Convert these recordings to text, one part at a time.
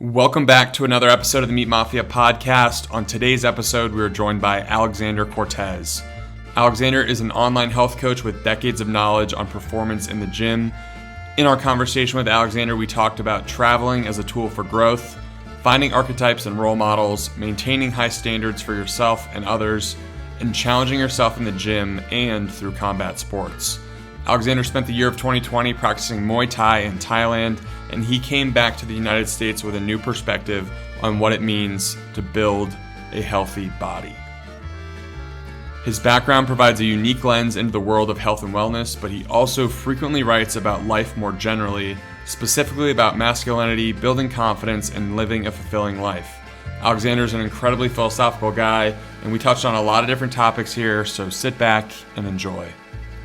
Welcome back to another episode of the Meat Mafia podcast. On today's episode, we are joined by Alexander Cortes. Alexander is an online health coach with decades of knowledge on performance in the gym. In our conversation with Alexander, we talked about traveling as a tool for growth, finding archetypes and role models, maintaining high standards for yourself and others, and challenging yourself in the gym and through combat sports. Alexander spent the year of 2020 practicing Muay Thai in Thailand, and he came back to the United States with a new perspective on what it means to build a healthy body. His background provides a unique lens into the world of health and wellness, but he also frequently writes about life more generally, specifically about masculinity, building confidence, and living a fulfilling life. Alexander is an incredibly philosophical guy, and we touched on a lot of different topics here, so sit back and enjoy.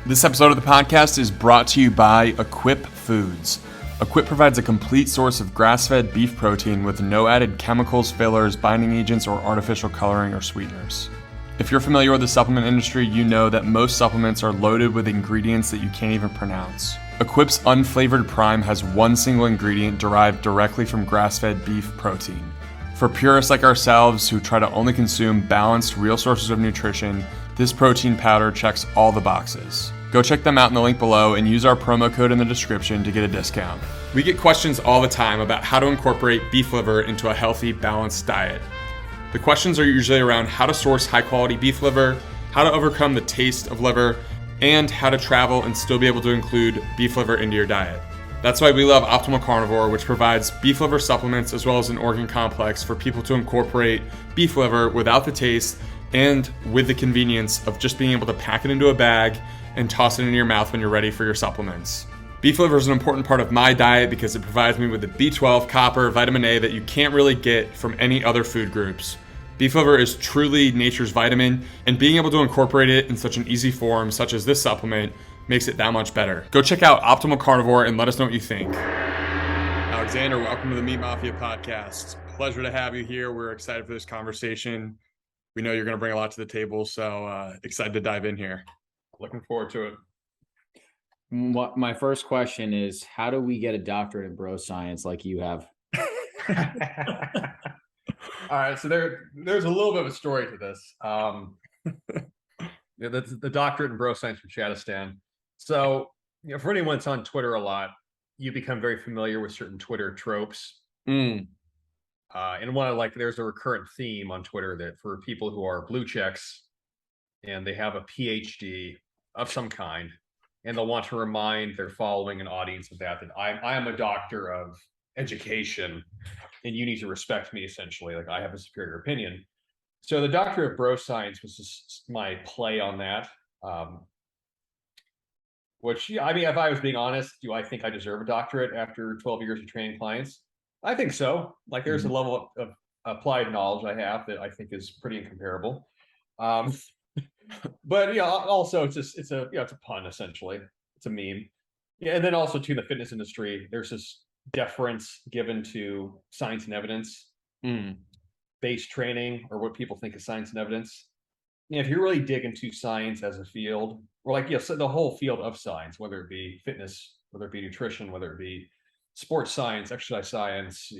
This episode of the podcast is brought to you by Equip Foods. Equip provides a complete source of grass-fed beef protein with no added chemicals, fillers, binding agents, or artificial coloring or sweeteners. If you're familiar with the supplement industry, you know that most supplements are loaded with ingredients that you can't even pronounce. Equip's Unflavored Prime has one single ingredient derived directly from grass-fed beef protein. For purists like ourselves who try to only consume balanced, real sources of nutrition, this protein powder checks all the boxes. Go check them out in the link below and use our promo code in the description to get a discount. We get questions all the time about how to incorporate beef liver into a healthy, balanced diet. The questions are usually around how to source high-quality beef liver, how to overcome the taste of liver, and how to travel and still be able to include beef liver into your diet. That's why we love Optimal Carnivore, which provides beef liver supplements as well as an organ complex for people to incorporate beef liver without the taste and with the convenience of just being able to pack it into a bag and toss it into your mouth when you're ready for your supplements. Beef liver is an important part of my diet because it provides me with the B12, copper, vitamin A that you can't really get from any other food groups. Beef liver is truly nature's vitamin, and being able to incorporate it in such an easy form, such as this supplement, makes it that much better. Go check out Optimal Carnivore and let us know what you think. Alexander, welcome to the Meat Mafia podcast. Pleasure to have you here. We're excited for this conversation. We know you're going to bring a lot to the table, so excited to dive in here. Looking forward to it. My first question is, how do we get a doctorate in bro science like you have? All right, so there's a little bit of a story to this. The doctorate in bro science from Shadistan. So, for anyone that's on Twitter a lot, you become very familiar with certain Twitter tropes. And there's a recurrent theme on Twitter that for people who are blue checks and they have a PhD of some kind, and they'll want to remind their following and audience of that I am a doctor of education, and you need to respect me, essentially. Like, I have a superior opinion. So the doctorate of bro science was just my play on that. Which, I mean, if I was being honest, do I think I deserve a doctorate after 12 years of training clients? I think so. Like, there's a level of applied knowledge I have that I think is pretty incomparable. But also it's a pun, essentially. It's a meme. Yeah, and then also to the fitness industry, there's this deference given to science and evidence based training, or what people think is science and evidence. If you really dig into science as a field, or so the whole field of science, whether it be fitness, whether it be nutrition, whether it be sports science, exercise science,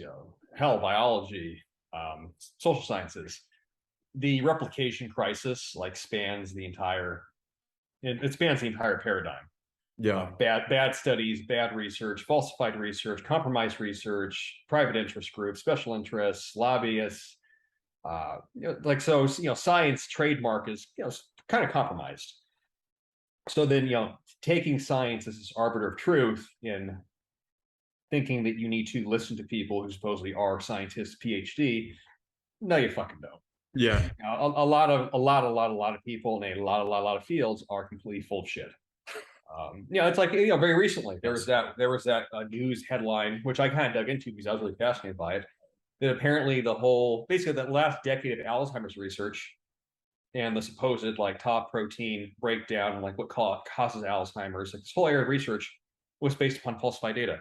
health, biology, social sciences, the replication crisis spans the entire paradigm. Yeah. Bad studies, bad research, falsified research, compromised research, private interest groups, special interests, lobbyists. Science trademark is kind of compromised. So then taking science as this arbiter of truth and thinking that you need to listen to people who supposedly are scientists, PhD, no, you fucking don't. Yeah. A lot of people in a lot of fields are completely full of shit. It's very recently there was that news headline, which I kind of dug into because I was really fascinated by it, that apparently basically the last decade of Alzheimer's research and the supposed top protein breakdown and what causes Alzheimer's, this whole area of research was based upon falsified data.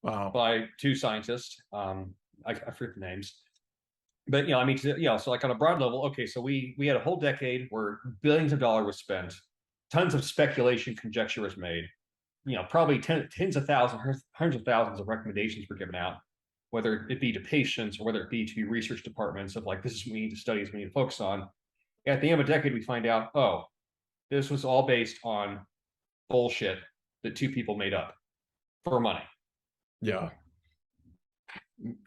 Wow. By two scientists. I forget the names. But so on a broad level, okay, so we had a whole decade where billions of dollars was spent, tons of speculation, conjecture was made, probably tens of thousands, hundreds of thousands of recommendations were given out. whether it be to patients or whether it be to research departments of like, this is what we need to study, this we need to focus on. At the end of a decade, we find out, oh, this was all based on bullshit that two people made up for money. Yeah.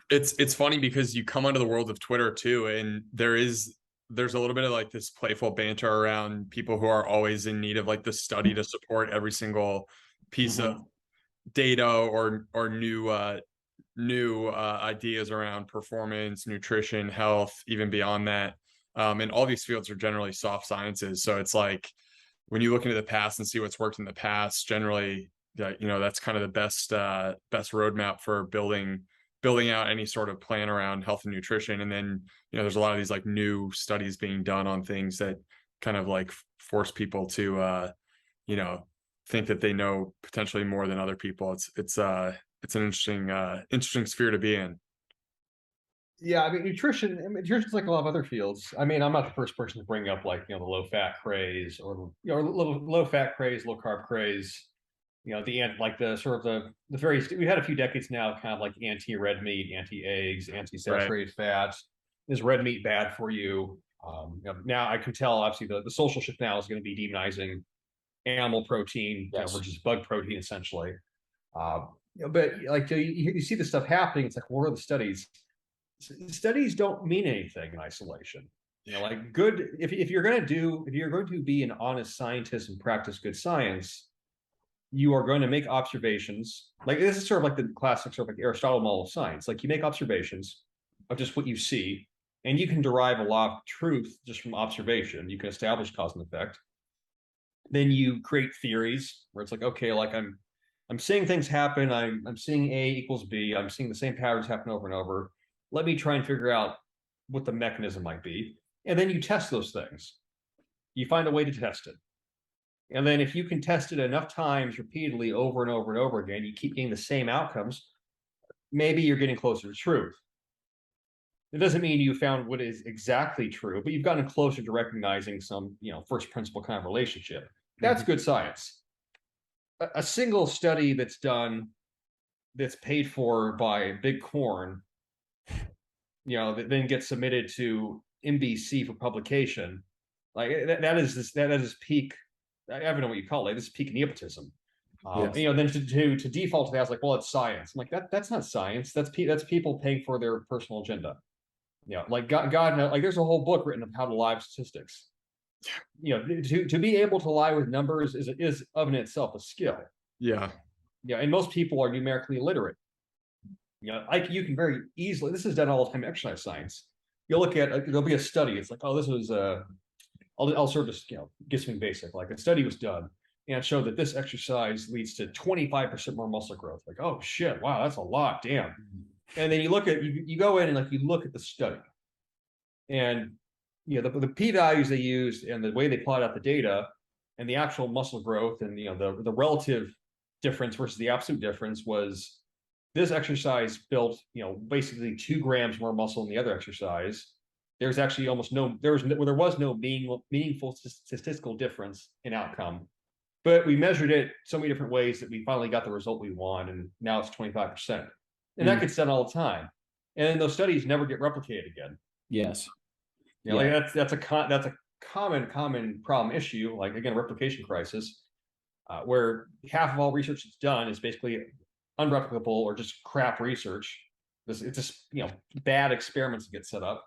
It's funny because you come onto the world of Twitter too, and there's a little bit of like this playful banter around people who are always in need of like the study to support every single piece of data or new ideas around performance, nutrition, health, even beyond that. And all these fields are generally soft sciences. So it's like when you look into the past and see what's worked in the past, generally, that's kind of the best roadmap for building out any sort of plan around health and nutrition. And then, there's a lot of these like new studies being done on things that kind of like force people to, think that they know potentially more than other people. It's an interesting sphere to be in. Yeah, I mean, nutrition's like a lot of other fields. I mean, I'm not the first person to bring up like, the low fat craze or, low fat craze, low carb craze. The sort of the very, we've had a few decades now, kind of like anti-red meat, anti-eggs, anti-saturated fat. Is red meat bad for you? Now I can tell, obviously, the social shift now is going to be demonizing animal protein, versus bug protein, essentially. But like you see this stuff happening, it's like, where are the studies? Studies don't mean anything in isolation. Like good, if you're going to be an honest scientist and practice good science, you are going to make observations. Like this is sort of like the classic sort of like Aristotle model of science. Like you make observations of just what you see, and you can derive a lot of truth just from observation. You can establish cause and effect. Then you create theories where it's like, okay, like I'm seeing things happen. I'm seeing A equals B. I'm seeing the same patterns happen over and over. Let me try and figure out what the mechanism might be. And then you test those things. You find a way to test it. And then if you can test it enough times repeatedly over and over and over again, you keep getting the same outcomes, maybe you're getting closer to truth. It doesn't mean you found what is exactly true, but you've gotten closer to recognizing some, first principle kind of relationship. That's good science. A single study that's done, that's paid for by Big Corn, that then gets submitted to NBC for publication, like that is peak. I don't know what you call it. This is peak nepotism. Yes. Then to default to that, it's like, well, it's science. I'm like, that's not science. That's people paying for their personal agenda. Like God knows, like there's a whole book written of how to lie with statistics. To be able to lie with numbers is of in itself a skill. Yeah. And most people are numerically illiterate. Like you can very easily. This is done all the time in exercise science. You'll look at there'll be a study. It's like, oh, this was I'll sort of just get something basic. Like a study was done and it showed that this exercise leads to 25% more muscle growth. Like, oh shit, wow, that's a lot, damn. And then you look at you go in and like you look at the study, and the p-values they used and the way they plot out the data and the actual muscle growth and the relative difference versus the absolute difference was this exercise built basically 2 grams more muscle than the other exercise. There's actually there was no meaningful statistical difference in outcome, but we measured it so many different ways that we finally got the result we want, and now it's 25%, and that gets done all the time, and those studies never get replicated again. Yes, like that's a common problem issue. Like again, replication crisis, where half of all research that's done is basically unreplicable or just crap research. It's just bad experiments that get set up.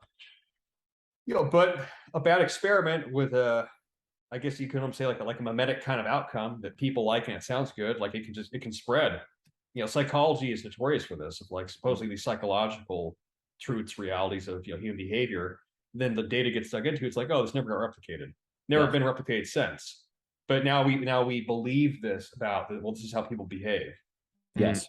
But a bad experiment with I guess you could say like a mimetic kind of outcome that people like and it sounds good, like it can spread. Psychology is notorious for this, of like supposedly these psychological truths, realities of human behavior. Then the data gets dug into. It's like, oh, this never got replicated, never been replicated since. But now we believe this about that. Well, this is how people behave. Yes,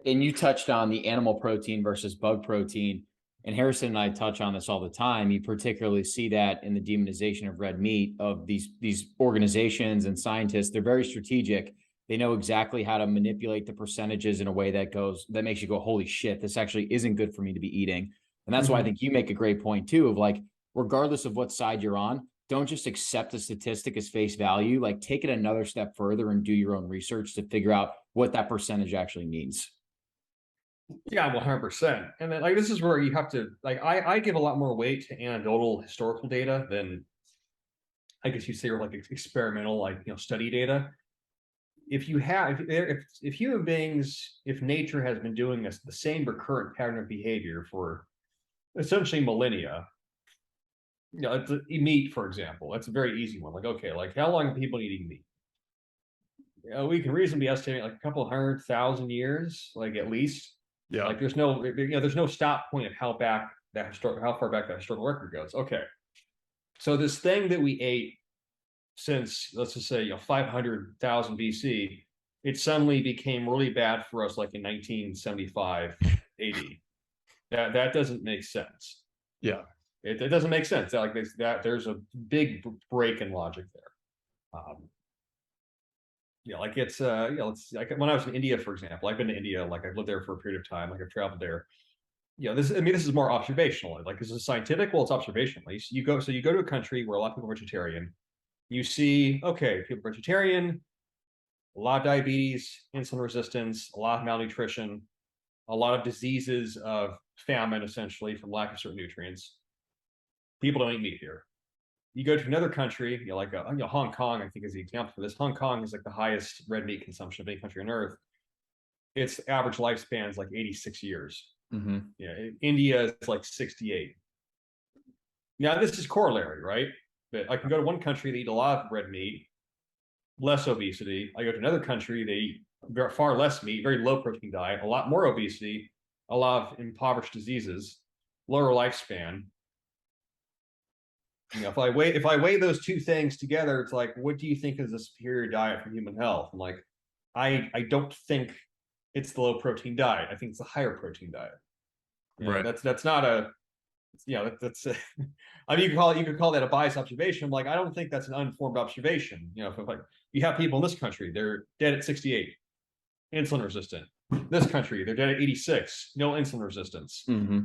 and you touched on the animal protein versus bug protein. And Harrison and I touch on this all the time. You particularly see that in the demonization of red meat of these organizations and scientists. They're very strategic. They know exactly how to manipulate the percentages in a way that makes you go, holy shit, this actually isn't good for me to be eating. And that's why I think you make a great point too, of like, regardless of what side you're on, don't just accept the statistic as face value. Like take it another step further and do your own research to figure out what that percentage actually means. Yeah, 100%. And then like this is where you have to like I give a lot more weight to anecdotal historical data than I guess you say or like experimental like study data. If you have if human beings, if nature has been doing this the same recurrent pattern of behavior for essentially millennia, it's meat, for example. That's a very easy one. Like, okay, like how long have people been eating meat? We can reasonably estimate like a couple 100,000 years, like at least. Yeah. Like there's no, there's no stop point of how far back that historical record goes. Okay, so this thing that we ate since, let's just say 500,000 BC, it suddenly became really bad for us like in 1975 AD. That doesn't make sense. Yeah. It doesn't make sense. Like there's a big break in logic there. Like it's it's like when I was in India, for example. I've been to India, like I've lived there for a period of time, like I've traveled there. This is more observational. Like this is scientific. Well, it's observational. You go to a country where a lot of people are vegetarian. You see, okay, people are vegetarian, a lot of diabetes, insulin resistance, a lot of malnutrition, a lot of diseases of famine, essentially from lack of certain nutrients. People don't eat meat here. You go to another country, like Hong Kong, I think is the example for this. Hong Kong is like the highest red meat consumption of any country on earth. Its average lifespan is like 86 years. Mm-hmm. India is like 68. Now this is corollary, right? But I can go to one country, they eat a lot of red meat, less obesity. I go to another country, they eat far less meat, very low protein diet, a lot more obesity, a lot of impoverished diseases, lower lifespan. If I weigh those two things together, it's like, what do you think is a superior diet for human health? I'm like, I don't think it's the low protein diet. I think it's the higher protein diet. Right. That's not a, that's I mean, you could call that a biased observation. I'm like, I don't think that's an uninformed observation. If like you have people in this country, they're dead at 68, insulin resistant. This country, they're dead at 86, no insulin resistance. Mm-hmm.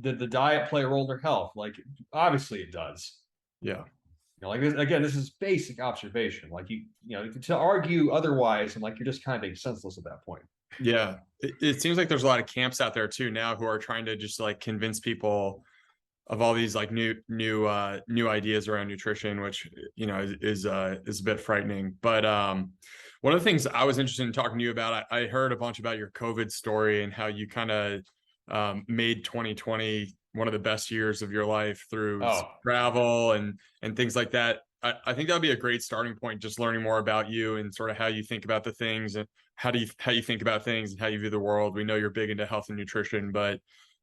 Did the diet play a role in their health? Like, obviously it does. Yeah. Like this, again, this is basic observation. Like to argue otherwise, and like you're just kind of being senseless at that point. Yeah. It seems like there's a lot of camps out there too now who are trying to just like convince people of all these like new ideas around nutrition, which is a bit frightening. But one of the things I was interested in talking to you about, I heard a bunch about your COVID story and how you kind of made 2020 one of the best years of your life through travel and things like that. I think that'll be a great starting point, just learning more about you and sort of how you think about the things and how you think about things and how you view the world. We know you're big into health and nutrition, but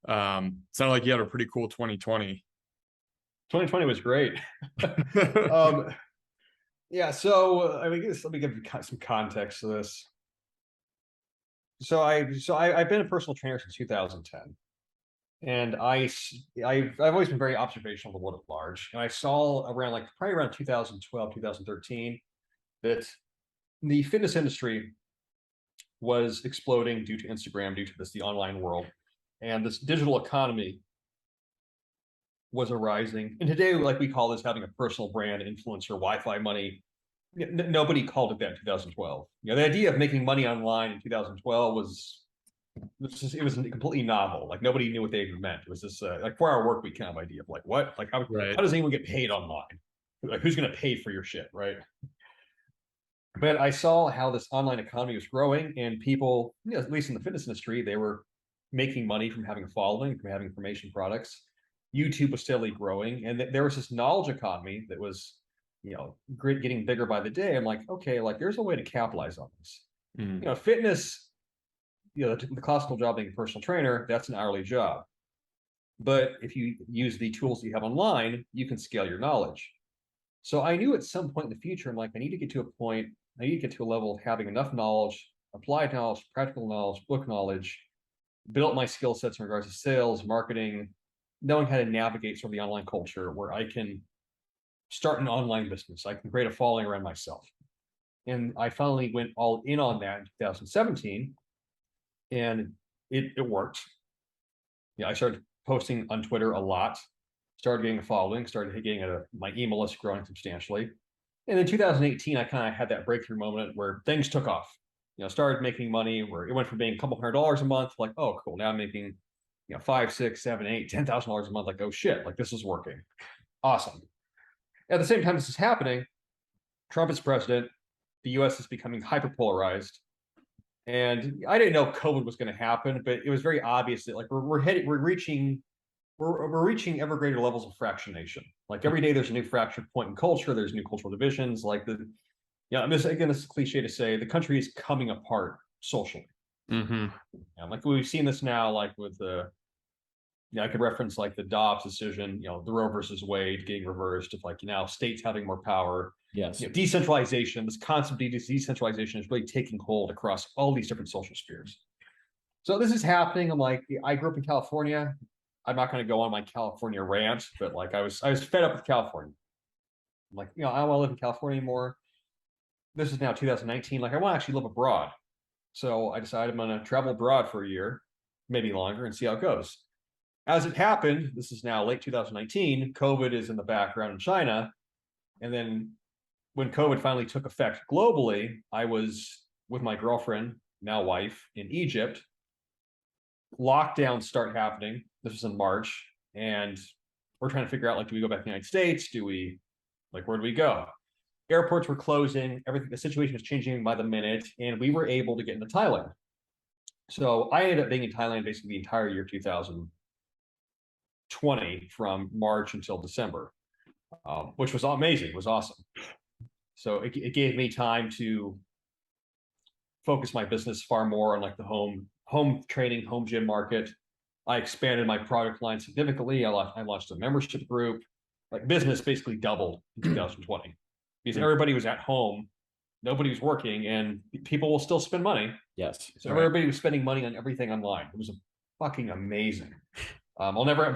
sounded like you had a pretty cool 2020. 2020 was great. Yeah, so I mean, let me give you some context to this. So I've been a personal trainer since 2010, and I've always been very observational of the world at large. And I saw probably around 2012, 2013, that the fitness industry was exploding due to Instagram, due to the online world, and this digital economy was arising. And today, like we call this having a personal brand, influencer, Wi-Fi money. Nobody called it that in 2012. The idea of making money online in 2012 was completely novel. Like nobody knew what they even meant. It was this like 4-hour work week kind of idea of like, what? Like how does anyone get paid online? Like who's going to pay for your shit, right? But I saw how this online economy was growing, and people, at least in the fitness industry, they were making money from having a following, from having information products. YouTube was steadily growing, and there was this knowledge economy that was getting bigger by the day. I'm like, okay, like there's a way to capitalize on this. Mm-hmm. Fitness, the classical job being a personal trainer, that's an hourly job. But if you use the tools you have online, you can scale your knowledge. So I knew at some point in the future, I'm like, I need to get to a level of having enough knowledge, applied knowledge, practical knowledge, book knowledge, built my skill sets in regards to sales, marketing, knowing how to navigate sort of the online culture where I can start an online business. I can create a following around myself. And I finally went all in on that in 2017, and it worked. I started posting on Twitter a lot, started getting a following, started getting my email list growing substantially. And in 2018, I kind of had that breakthrough moment where things took off. started making money where it went from being a couple $100 a month, like, oh, cool. Now I'm making, five, six, seven, eight, $10,000 a month. Like, oh shit, like this is working. Awesome. At the same time this is happening, Trump is president. The US is becoming hyperpolarized. And I didn't know COVID was going to happen, but it was very obvious that like we're reaching ever greater levels of fractionation. Like every day there's a new fracture point in culture, there's new cultural divisions. Like this is cliche to say, the country is coming apart socially. Like we've seen this now, like with I could reference like the Dobbs decision, the Roe versus Wade getting reversed, of like now states having more power. Yes. Decentralization, this concept of decentralization is really taking hold across all these different social spheres. So this is happening. I'm like, I grew up in California. I'm not going to go on my California rant, but like I was fed up with California. I'm like, I don't want to live in California anymore. This is now 2019. Like I want to actually live abroad. So I decided I'm going to travel abroad for a year, maybe longer, and see how it goes. As it happened, this is now late 2019, COVID is in the background in China. And then when COVID finally took effect globally, I was with my girlfriend, now wife, in Egypt. Lockdowns start happening. This was in March. And we're trying to figure out, like, do we go back to the United States? Where do we go? Airports were closing. The situation was changing by the minute. And we were able to get into Thailand. So I ended up being in Thailand basically the entire year 2020 from March until December, which was amazing. It was awesome. So it gave me time to focus my business far more on like the home training, home gym market. I expanded my product line significantly. I launched a membership group. Like business basically doubled in 2020 because everybody was at home, nobody was working, and people will still spend money. Yes. So everybody was spending money on everything online. It was fucking amazing. I'll never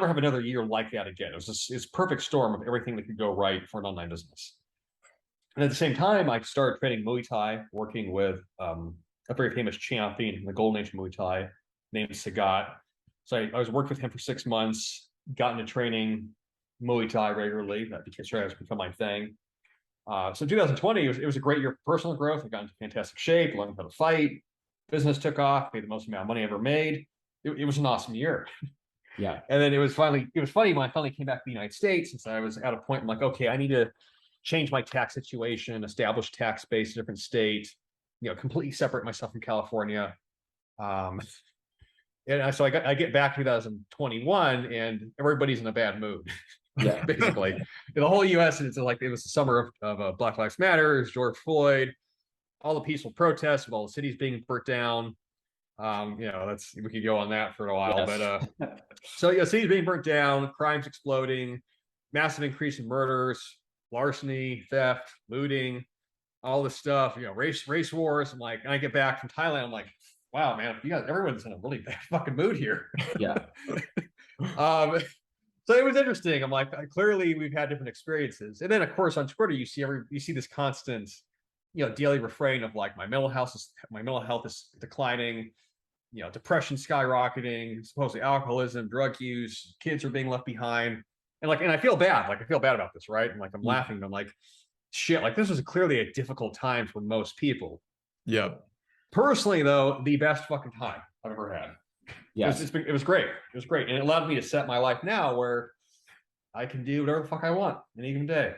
have another year like that again. It's a perfect storm of everything that could go right for an online business. And at the same time, I started training Muay Thai, working with a very famous champion in the Golden Age of Muay Thai named Sagat. So I was working with him for 6 months, got into training Muay Thai regularly. That has become my thing. So 2020, it was a great year for personal growth. I got into fantastic shape, learned how to fight. Business took off, made the most amount of money I ever made. It was an awesome year. Yeah. And then it was funny when I finally came back to the United States, since I was at a point, I'm like, okay, I need to change my tax situation, establish tax base in a different state, completely separate myself from California. And so I get back to 2021 and everybody's in a bad mood. Yeah. Basically. The whole US, it's like it was the summer of Black Lives Matter, George Floyd, all the peaceful protests with all the cities being burnt down. We could go on that for a while, yes. but cities being burnt down, crimes exploding, massive increase in murders, larceny, theft, looting, all this stuff, race wars. I'm like, and I get back from Thailand, I'm like, wow, man, everyone's in a really bad fucking mood here. Yeah. So it was interesting. I'm like, clearly we've had different experiences. And then of course on Twitter, you see this constant, daily refrain of like, my mental health is declining, depression skyrocketing, supposedly alcoholism, drug use, kids are being left behind. And I feel bad. Like I feel bad about this, right? And like I'm laughing. I'm like, shit. Like this was clearly a difficult time for most people. Yep. Personally, though, the best fucking time I've ever had. Yes. It was great. It was great, and it allowed me to set my life now where I can do whatever the fuck I want in any given day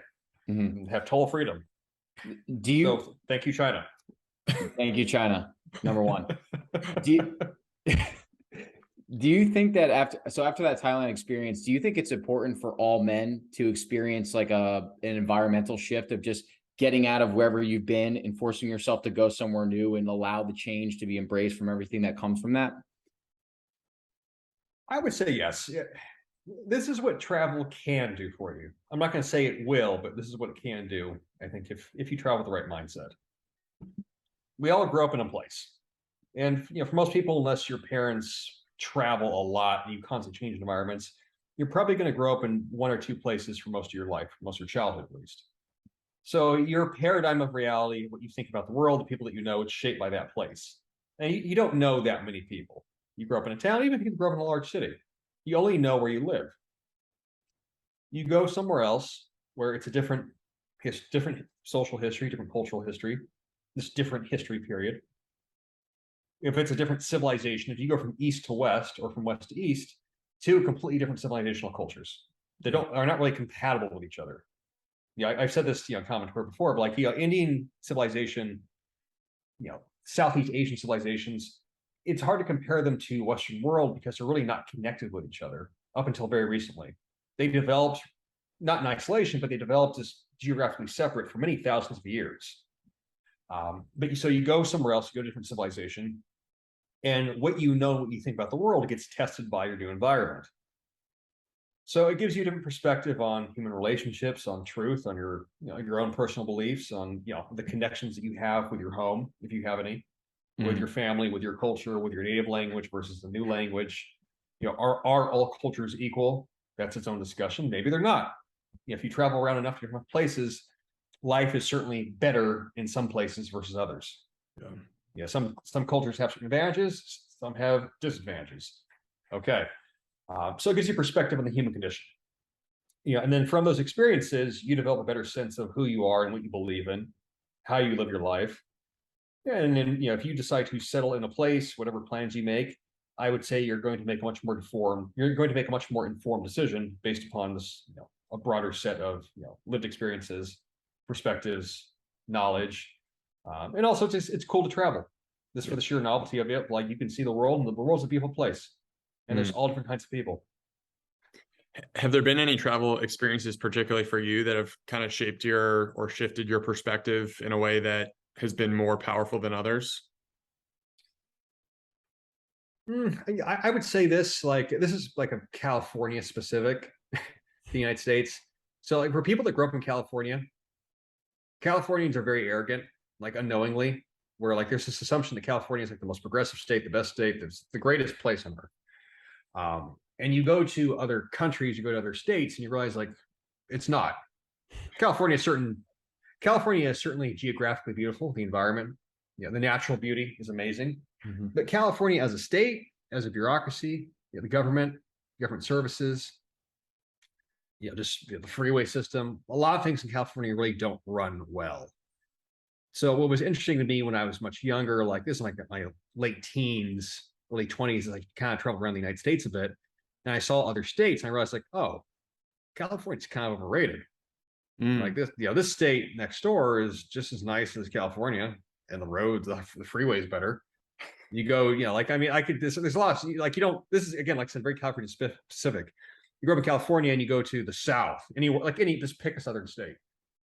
and have total freedom. So, thank you, China. Thank you, China. Number one. Do you think that after that Thailand experience, do you think it's important for all men to experience like an environmental shift of just getting out of wherever you've been and forcing yourself to go somewhere new and allow the change to be embraced from everything that comes from that? I would say yes. This is what travel can do for you. I'm not going to say it will, but this is what it can do. I think if you travel with the right mindset. We all grow up in a place. And for most people, unless your parents travel a lot and you constantly change environments, you're probably going to grow up in one or two places for most of your life, most of your childhood at least. So your paradigm of reality, what you think about the world, the people that you know, it's shaped by that place. And you don't know that many people. You grow up in a town, even if you grow up in a large city, you only know where you live. You go somewhere else where it's a different social history, different cultural history. this different history period. If it's a different civilization, if you go from east to west or from west to east, two completely different civilizational cultures. They are not really compatible with each other. Yeah, I've said this, comment before, but like, Indian civilization, Southeast Asian civilizations, it's hard to compare them to Western world because they're really not connected with each other up until very recently. They developed, not in isolation, but they developed as geographically separate for many thousands of years. But so you go somewhere else, you go to a different civilization, and what you think about the world gets tested by your new environment. So it gives you a different perspective on human relationships, on truth, on your own personal beliefs, on the connections that you have with your home, if you have any, with your family, with your culture, with your native language versus the new language. Are all cultures equal? That's its own discussion. Maybe they're not. If you travel around enough different places, life is certainly better in some places versus others. Some cultures have certain advantages, some have disadvantages. Okay. So it gives you perspective on the human condition. And then from those experiences, you develop a better sense of who you are and what you believe in, how you live your life. And then, if you decide to settle in a place, whatever plans you make, I would say you're going to make a much more informed decision based upon this, a broader set of, lived experiences, perspectives, knowledge. And also it's cool to travel. This for the sheer novelty of it. Like, you can see the world, and the world's a beautiful place. And there's all different kinds of people. Have there been any travel experiences, particularly for you, that have kind of shaped or shifted your perspective in a way that has been more powerful than others? I would say this is like a California specific, the United States. So like, for people that grew up in California, Californians are very arrogant, like unknowingly, where like there's this assumption that California is like the most progressive state, the best state, that's the greatest place on earth. And you go to other countries, you go to other states, and you realize like it's not. California is certainly geographically beautiful. The environment, the natural beauty is amazing. But California as a state, as a bureaucracy, the government services, just the freeway system, a lot of things in California really don't run well. So what was interesting to me when I was much younger, like this is like my late teens, early 20s, like kind of traveled around the United States a bit, and I saw other states, and I realized like, oh, California's kind of overrated. Like this, this state next door is just as nice as California, and the roads, the freeway is better. You go, there's a lot of, this is, again, like I said, very California specific. You grow up in California and you go to the South, just pick a southern state.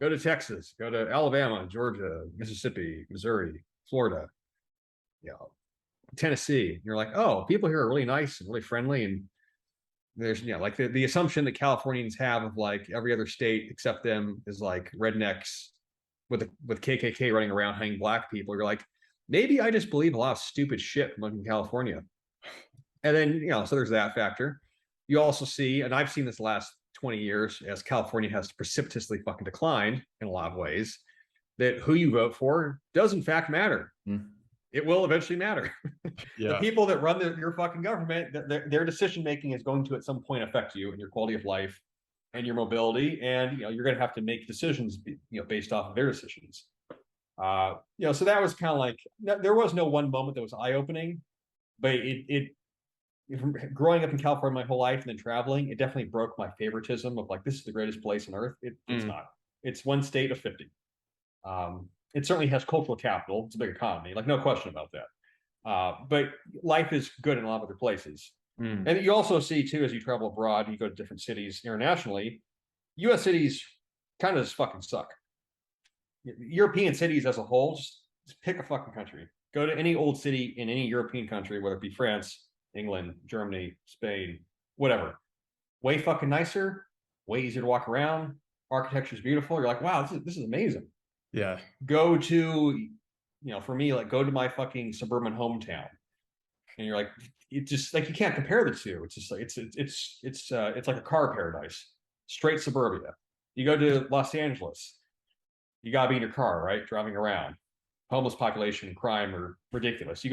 Go to Texas, go to Alabama, Georgia, Mississippi, Missouri, Florida, Tennessee. You're like, oh, people here are really nice and really friendly. And there's, like the assumption that Californians have of like every other state except them is like rednecks with KKK running around hanging black people. You're like, maybe I just believe a lot of stupid shit from California. And then, so there's that factor. You also see, and I've seen this last 20 years as California has precipitously fucking declined in a lot of ways, that who you vote for does in fact matter. It will eventually matter. The people that run your fucking government, their decision-making is going to at some point affect you and your quality of life and your mobility. And, you're going to have to make decisions, based off of their decisions. So that was kind of like, there was no one moment that was eye-opening, but growing up in California my whole life and then traveling, it definitely broke my favoritism of like, this is the greatest place on earth. It's not. It's one state of 50. It certainly has cultural capital. It's a big economy, like no question about that. But life is good in a lot of other places. And you also see too, as you travel abroad, you go to different cities internationally, US cities kind of just fucking suck. European cities as a whole, just pick a fucking country. Go to any old city in any European country, whether it be France, England, Germany, Spain, whatever. Way fucking nicer, way easier to walk around. Architecture is beautiful. You're like, wow, this is amazing. Yeah. Go to, for me, like go to my fucking suburban hometown, and you're like, it just like you can't compare the two. It's just like it's like a car paradise, straight suburbia. You go to Los Angeles, you gotta be in your car, right, driving around. Homeless population, crime are ridiculous. I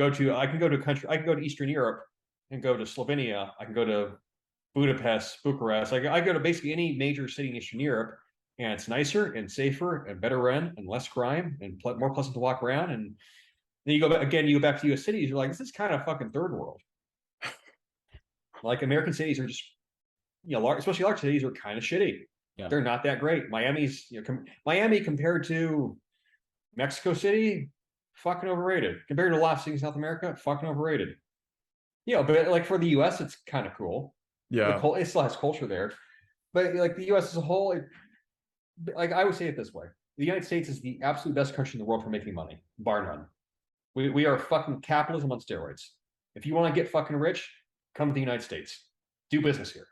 can go to Eastern Europe and go to Slovenia. I can go to Budapest, Bucharest. I go to basically any major city in Eastern Europe, and it's nicer and safer and better rent and less crime and more pleasant to walk around. And then you go back again, you go back to US cities, you're like, this is kind of fucking third world. Like American cities are just, especially large cities are kind of shitty. Yeah. They're not that great. Miami's, Miami compared to Mexico City, fucking overrated. Compared to a lot of cities in South America, fucking overrated. But like for the US, it's kind of cool. Yeah. It still has culture there. But like the US as a whole, like I would say it this way. The United States is the absolute best country in the world for making money, bar none. We are fucking capitalism on steroids. If you want to get fucking rich, come to the United States. Do business here.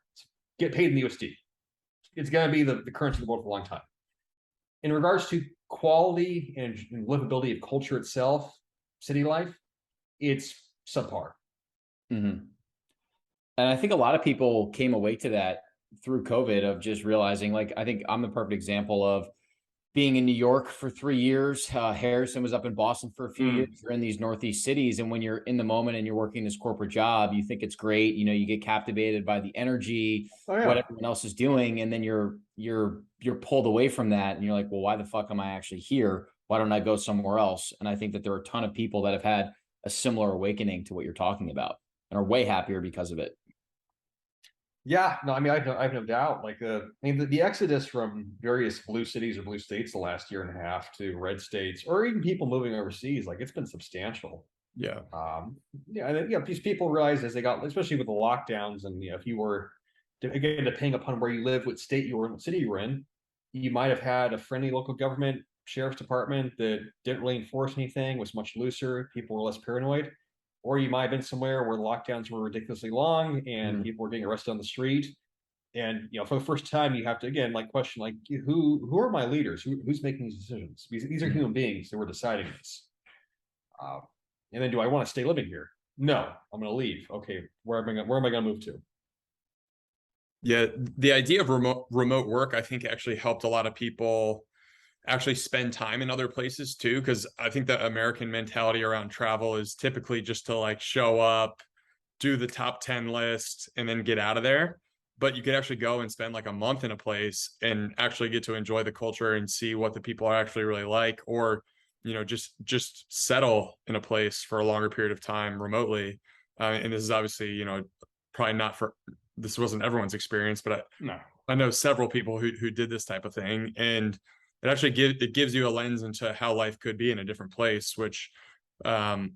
Get paid in USD. It's going to be the currency of the world for a long time. In regards to quality and livability of culture itself, city life, it's subpar. Mm-hmm. And I think a lot of people came away to that through COVID of just realizing, like, I think I'm the perfect example of being in New York for 3 years. Harrison was up in Boston for a few years. You're in these Northeast cities. And when you're in the moment and you're working this corporate job, you think it's great. You get captivated by the energy, what everyone else is doing. And then you're pulled away from that. And you're like, well, why the fuck am I actually here? Why don't I go somewhere else? And I think that there are a ton of people that have had a similar awakening to what you're talking about and are way happier because of it. Yeah, no, I mean, I have no doubt. Like, the exodus from various blue cities or blue states the last year and a half to red states, or even people moving overseas, like it's been substantial. Yeah. And these people realized as they got, especially with the lockdowns, and if you were, again, depending upon where you live, what state you were in, what city you were in, you might have had a friendly local government, sheriff's department that didn't really enforce anything, was much looser. People were less paranoid. Or you might have been somewhere where the lockdowns were ridiculously long and people were getting arrested on the street. And, for the first time, you have to, again, like question, like, who are my leaders? Who's making these decisions? Because these are human beings that were deciding this. And then do I want to stay living here? No, I'm going to leave. Okay, where am I going to move to? Yeah, the idea of remote work, I think, actually helped a lot of people actually spend time in other places too, because I think the American mentality around travel is typically just to like show up, do the top 10 list, and then get out of there. But you could actually go and spend like a month in a place and actually get to enjoy the culture and see what the people are actually really like, or just settle in a place for a longer period of time remotely. And this is obviously probably not for, this wasn't everyone's experience, but I know several people who did this type of thing, and it actually gives you a lens into how life could be in a different place, which, I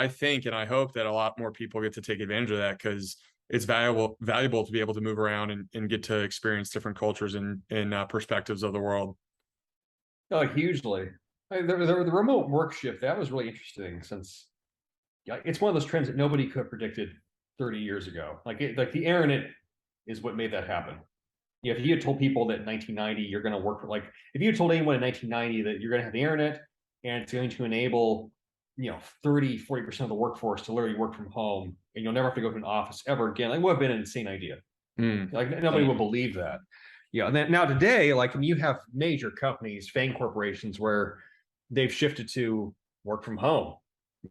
think, and I hope that a lot more people get to take advantage of that, because it's valuable to be able to move around and get to experience different cultures and perspectives of the world. Oh, hugely. The remote work shift, that was really interesting, since it's one of those trends that nobody could have predicted 30 years ago. Like the internet is what made that happen. If you had told people that in 1990 you're going to work for, like, if you had told anyone in 1990 that you're going to have the internet and it's going to enable 30-40% of the workforce to literally work from home, and you'll never have to go to an office ever again, like, would have been an insane idea. Like, nobody would believe that. And then now today, like, when you have major companies, FANG corporations, where they've shifted to work from home,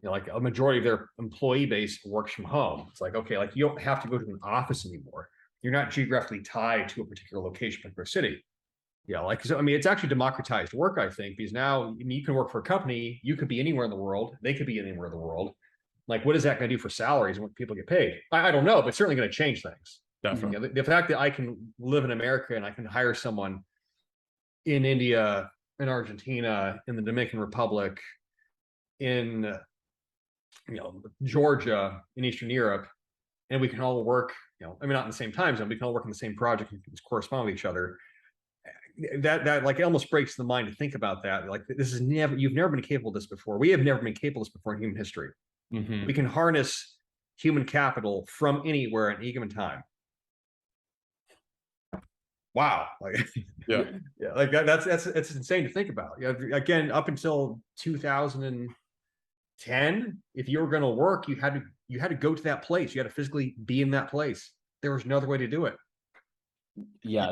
like a majority of their employee base works from home. It's like, okay, like, you don't have to go to an office anymore. You're not geographically tied to a particular location, particular city. So, I mean, it's actually democratized work, I think, because now you can work for a company. You could be anywhere in the world. They could be anywhere in the world. Like, what is that going to do for salaries and what people get paid? I don't know, but it's certainly going to change things. Definitely. The fact that I can live in America and I can hire someone in India, in Argentina, in the Dominican Republic, in Georgia, in Eastern Europe, and we can all work, I mean, not in the same time zone, we can all work in the same project and correspond with each other. That like, it almost breaks the mind to think about that. Like, you've never been capable of this before. We have never been capable of this before in human history. We can harness human capital from anywhere at any given time. Wow. Like, like that's insane to think about. Again, up until 2010, if you were going to work, you had to go to that place. You had to physically be in that place. There was no other way to do it. Yeah,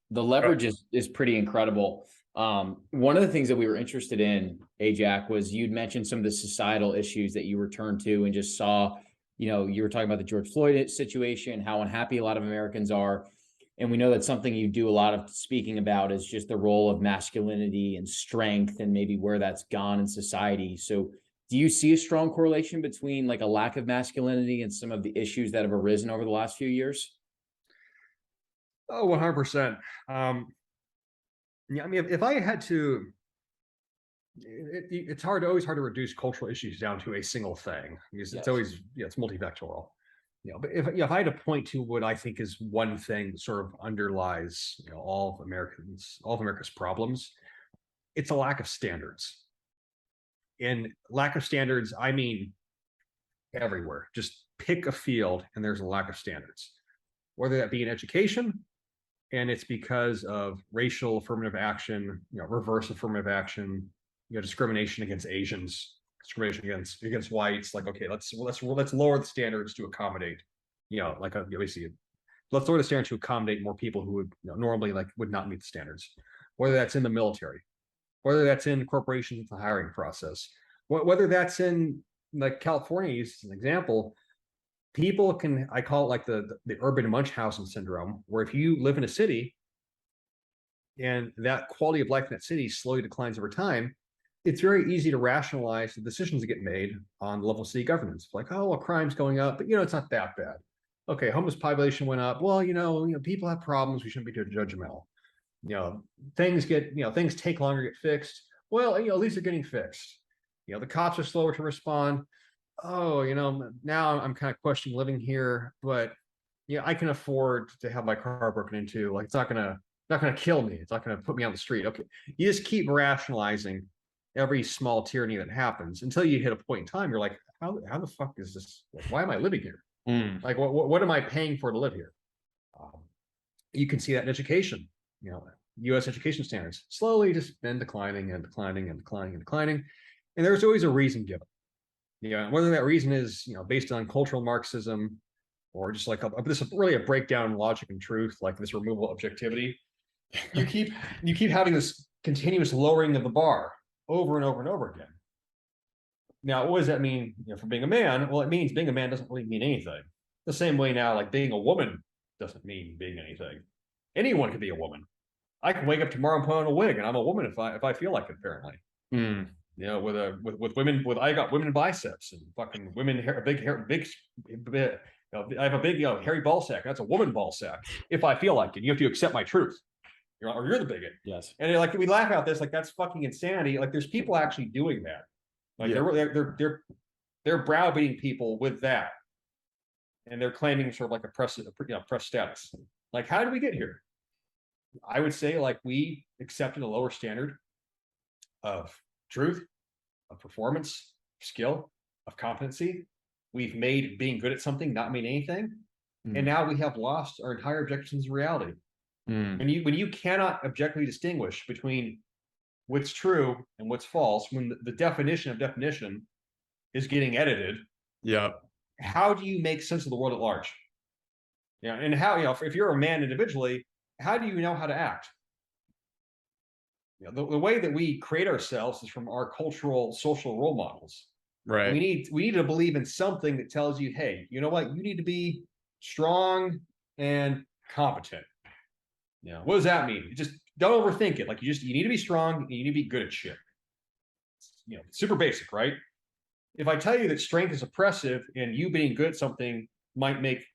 the leverage is pretty incredible. One of the things that we were interested in, Ajax, was you'd mentioned some of the societal issues that you returned to and just saw, you were talking about the George Floyd situation, how unhappy a lot of Americans are. And we know that something you do a lot of speaking about is just the role of masculinity and strength and maybe where that's gone in society. So do you see a strong correlation between like a lack of masculinity and some of the issues that have arisen over the last few years? Oh, 100%. Yeah, I mean, if I had to, it's always hard to reduce cultural issues down to a single thing because Yes. it's always, it's multifactorial. But if I had to point to what I think is one thing that sort of underlies, all of America's problems, it's a lack of standards. And lack of standards, I mean, everywhere. Just pick a field and there's a lack of standards, whether that be in education, and it's because of racial affirmative action, reverse affirmative action, discrimination against Asians, discrimination against whites. Like, okay, let's lower the standards to accommodate, basically, let's lower the standards to accommodate more people who would normally would not meet the standards. Whether that's in the military, whether that's in corporations with the hiring process, whether that's in like California, as an example. People can, I call it like the urban Munchausen syndrome, where if you live in a city and that quality of life in that city slowly declines over time, it's very easy to rationalize the decisions that get made on the level of city governance. Like, oh, well, crime's going up, but it's not that bad. Okay, homeless population went up. Well, people have problems. We shouldn't be too judgmental. Things take longer to get fixed. Well, at least they're getting fixed. The cops are slower to respond. Oh, now I'm kind of questioning living here, but I can afford to have my car broken into. Like, it's not gonna kill me. It's not gonna put me on the street. Okay, you just keep rationalizing every small tyranny that happens until you hit a point in time. You're like, how the fuck is this? Why am I living here? Like, what am I paying for to live here? You can see that in education. U.S. education standards slowly just been declining and declining and declining and declining, and there's always a reason given. Whether that reason is based on cultural Marxism or just like this is really a breakdown in logic and truth, like this removal of objectivity. You keep having this continuous lowering of the bar over and over and over again. Now, what does that mean for being a man? Well, it means being a man doesn't really mean anything. The same way now, like being a woman doesn't mean being anything. Anyone can be a woman. I can wake up tomorrow and put on a wig, and I'm a woman if I feel like it. Apparently. With women, I got women biceps and fucking women hair, big hair, big. I have a big hairy ball sack. That's a woman ball sack. If I feel like it, you have to accept my truth. Or you're the bigot. Yes. And we laugh about this, like that's fucking insanity. Like there's people actually doing that. Like they're browbeating people with that, and they're claiming sort of like a press status. Like, how did we get here? I would say like we accepted a lower standard of truth, of performance, skill, of competency. We've made being good at something not mean anything, and now we have lost our entire objections of reality. When you cannot objectively distinguish between what's true and what's false, when the definition of definition is getting edited, how do you make sense of the world at large? And how if you're a man individually, how do you know how to act? The way that we create ourselves is from our cultural, social role models. Right. We need to believe in something that tells you, hey, you know what? You need to be strong and competent. What does that mean? Just don't overthink it. Like you need to be strong and you need to be good at shit. Super basic, right? If I tell you that strength is oppressive and you being good at something might make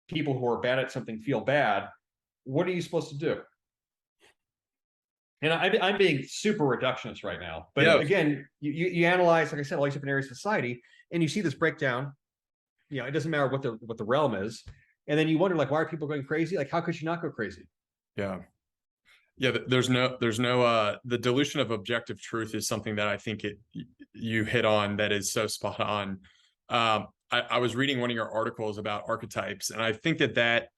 people who are bad at something feel bad, what are you supposed to do? And I'm being super reductionist right now, but again, you analyze, like I said, all these different areas of society, and you see this breakdown. It doesn't matter what the realm is, and then you wonder, like, why are people going crazy? Like, how could you not go crazy? There's no the dilution of objective truth is something that I think you hit on that is so spot on. I was reading one of your articles about archetypes, and I think that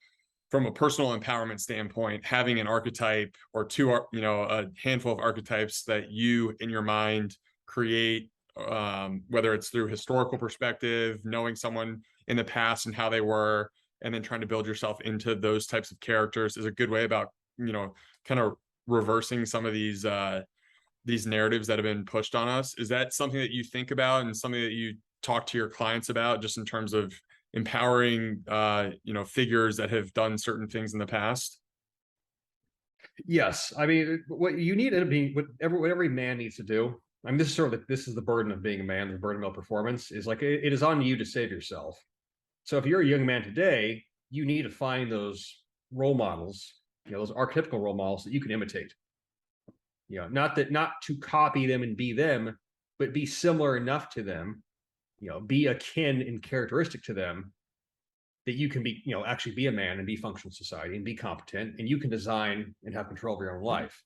from a personal empowerment standpoint, having an archetype or two, a handful of archetypes that you in your mind create, whether it's through historical perspective, knowing someone in the past and how they were, and then trying to build yourself into those types of characters is a good way about, kind of reversing some of these narratives that have been pushed on us. Is that something that you think about and something that you talk to your clients about, just in terms of empowering, figures that have done certain things in the past? Yes, I mean, what you need to be, what every man needs to do. I mean, this is sort of this is the burden of being a man. The burden of male performance is like it is on you to save yourself. So if you're a young man today, you need to find those role models, those archetypical role models that you can imitate. Not to copy them and be them, but be similar enough to them. Be akin in characteristic to them that you can be, actually be a man and be functional in society and be competent, and you can design and have control of your own life.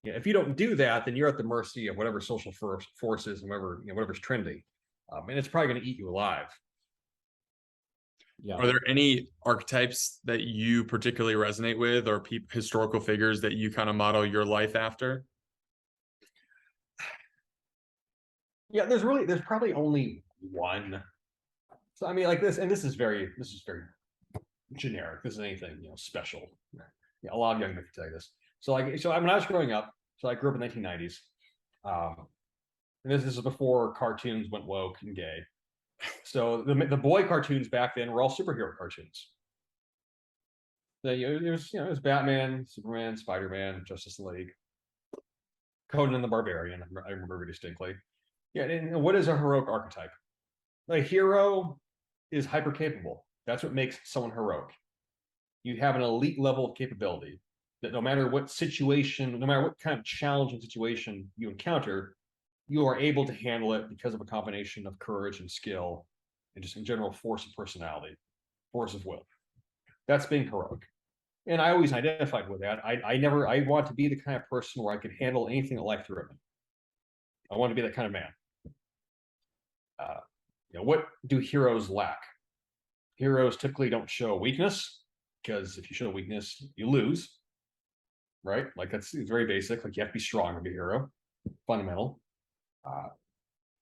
If you don't do that, then you're at the mercy of whatever social forces and whatever's trendy, and it's probably going to eat you alive. Yeah. Are there any archetypes that you particularly resonate with, or historical figures that you kind of model your life after? Yeah, there's probably only one. So I mean, like this, and this is very generic. This is anything special. Yeah, a lot of young men can tell you this. So when I was growing up, so I grew up in the 1990s. And this is before cartoons went woke and gay. So the boy cartoons back then were all superhero cartoons. It was Batman, Superman, Spider-Man, Justice League, Conan the Barbarian. I remember very distinctly. Yeah, and what is a heroic archetype? A hero is hyper capable. That's what makes someone heroic. You have an elite level of capability that no matter what situation, no matter what kind of challenging situation you encounter, you are able to handle it because of a combination of courage and skill and just in general force of personality, force of will. That's being heroic. And I always identified with that. I want to be the kind of person where I could handle anything that life threw at me. I want to be that kind of man. What do heroes lack? Heroes typically don't show weakness, because if you show weakness, you lose, right? Like it's very basic. Like you have to be strong to be a hero, fundamental.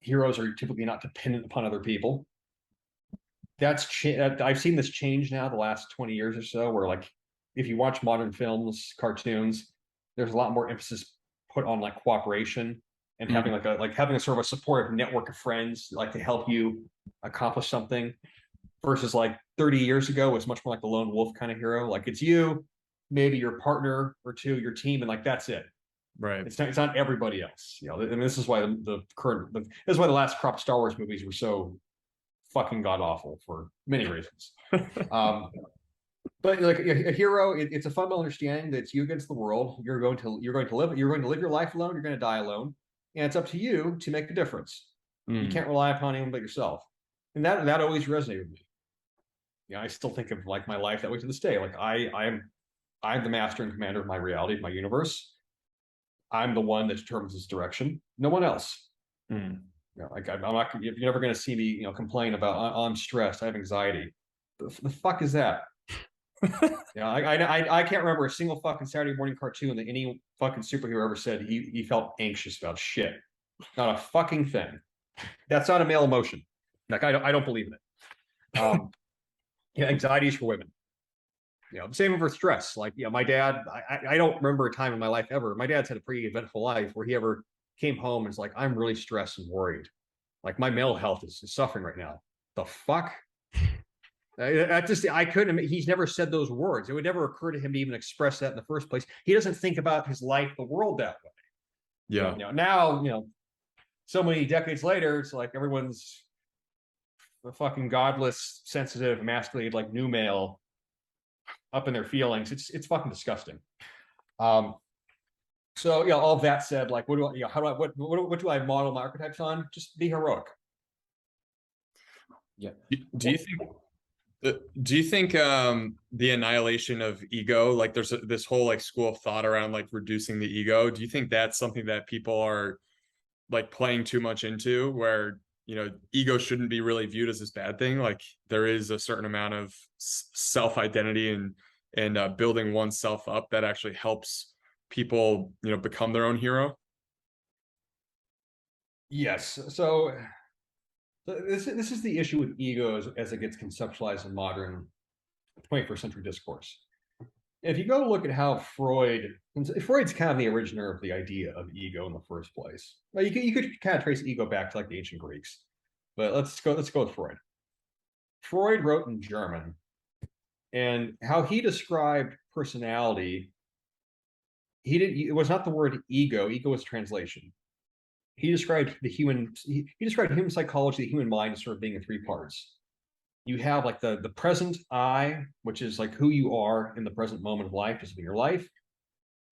Heroes are typically not dependent upon other people. I've seen this change now the last 20 years or so, where like if you watch modern films, cartoons, there's a lot more emphasis put on like cooperation and having having a sort of a supportive network of friends like to help you accomplish something, versus like 30 years ago was much more like the lone wolf kind of hero. Like it's you, maybe your partner or two, your team, and like that's it. Right. It's not everybody else. And this is why this is why the last crop of Star Wars movies were so fucking god awful for many reasons. But like a hero, it's a fundamental understanding that it's you against the world. You're going to live your life alone. You're going to die alone, and it's up to you to make the difference. You can't rely upon anyone but yourself, and that always resonated with me. I still think of like my life that way to this day. Like I'm the master and commander of my reality, of my universe. I'm the one that determines its direction. No one else. Like I'm not. You're never going to see me, complain about I'm stressed. I have anxiety. The fuck is that? I can't remember a single fucking Saturday morning cartoon that any fucking superhero ever said he felt anxious about shit. Not a fucking thing. That's not a male emotion. Like I don't believe in it. Anxiety is for women. Same for stress. Like, my dad, I don't remember a time in my life ever. My dad's had a pretty eventful life where he ever came home and was like, I'm really stressed and worried. Like my mental health is suffering right now. The fuck? I couldn't. He's never said those words. It would never occur to him to even express that in the first place. He doesn't think about his life, the world that way. Yeah. Now, so many decades later, it's like everyone's a fucking godless, sensitive, emasculated, like new male, up in their feelings. It's fucking disgusting. So all of that said, like, what do I model my archetypes on? Just be heroic. Yeah. Do you think the annihilation of ego, like there's this whole like school of thought around like reducing the ego? Do you think that's something that people are like playing too much into, where ego shouldn't be really viewed as this bad thing? Like there is a certain amount of self-identity and building oneself up that actually helps people become their own hero. Yes. So this is the issue with ego as it gets conceptualized in modern 21st century discourse. If you go look at how Freud's kind of the originator of the idea of ego in the first place. Well, you could kind of trace ego back to like the ancient Greeks, but let's go with Freud. Freud wrote in German, and how he described personality he didn't, it was not the word ego. Ego was translation. He described he described human psychology, the human mind, as sort of being in three parts. You have like the present I, which is like who you are in the present moment of life, just in your life.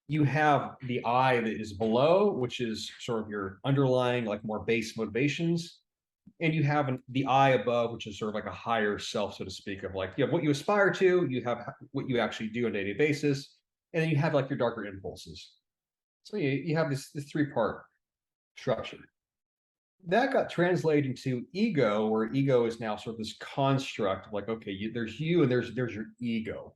You have the I that is below, which is sort of your underlying, like more base motivations. And you have the I above, which is sort of like a higher self, so to speak, of like you have what you aspire to, you have what you actually do on a daily basis, and then you have like your darker impulses. So you have this three-part structure. That got translated into ego, where ego is now sort of this construct of like, okay, there's you and there's your ego.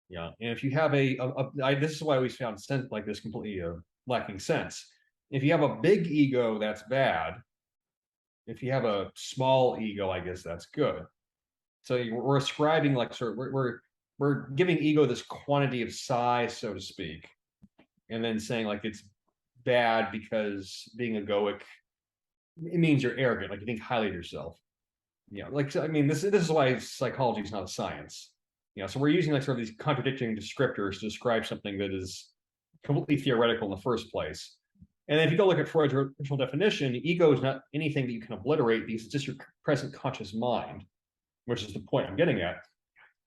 Yeah, and if you have this is why I always found sense like this completely lacking sense. If you have a big ego, that's bad. If you have a small ego, I guess that's good. So we're ascribing like sort of we're giving ego this quantity of size, so to speak, and then saying like it's bad because being egoic, it means you're arrogant, like you think highly of yourself. You know, like I mean, this is why psychology is not a science. You know, so we're using like sort of these contradicting descriptors to describe something that is completely theoretical in the first place. And then if you go look at Freud's original definition, ego is not anything that you can obliterate because it's just your present conscious mind, which is the point I'm getting at.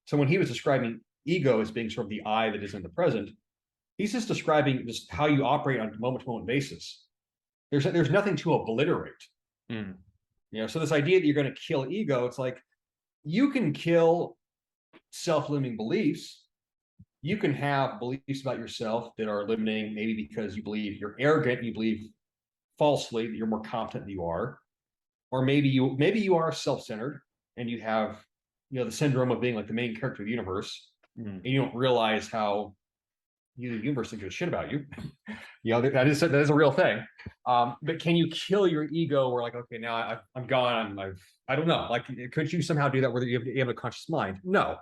So when he was describing ego as being sort of the I that is in the present, he's just describing just how you operate on a moment-to-moment basis. There's nothing to obliterate. You know, so this idea that you're going to kill ego, it's like you can kill self-limiting beliefs. You can have beliefs about yourself that are limiting, maybe because you believe you're arrogant, you believe falsely that you're more competent than you are, or maybe you are self-centered and you have, you know, the syndrome of being like the main character of the universe, and you don't realize how the universe thinks a shit about you. You know, that is a real thing. But can you kill your ego? Where like, okay, now I'm gone. I don't know. Like, could you somehow do that? Whether you have a conscious mind? No,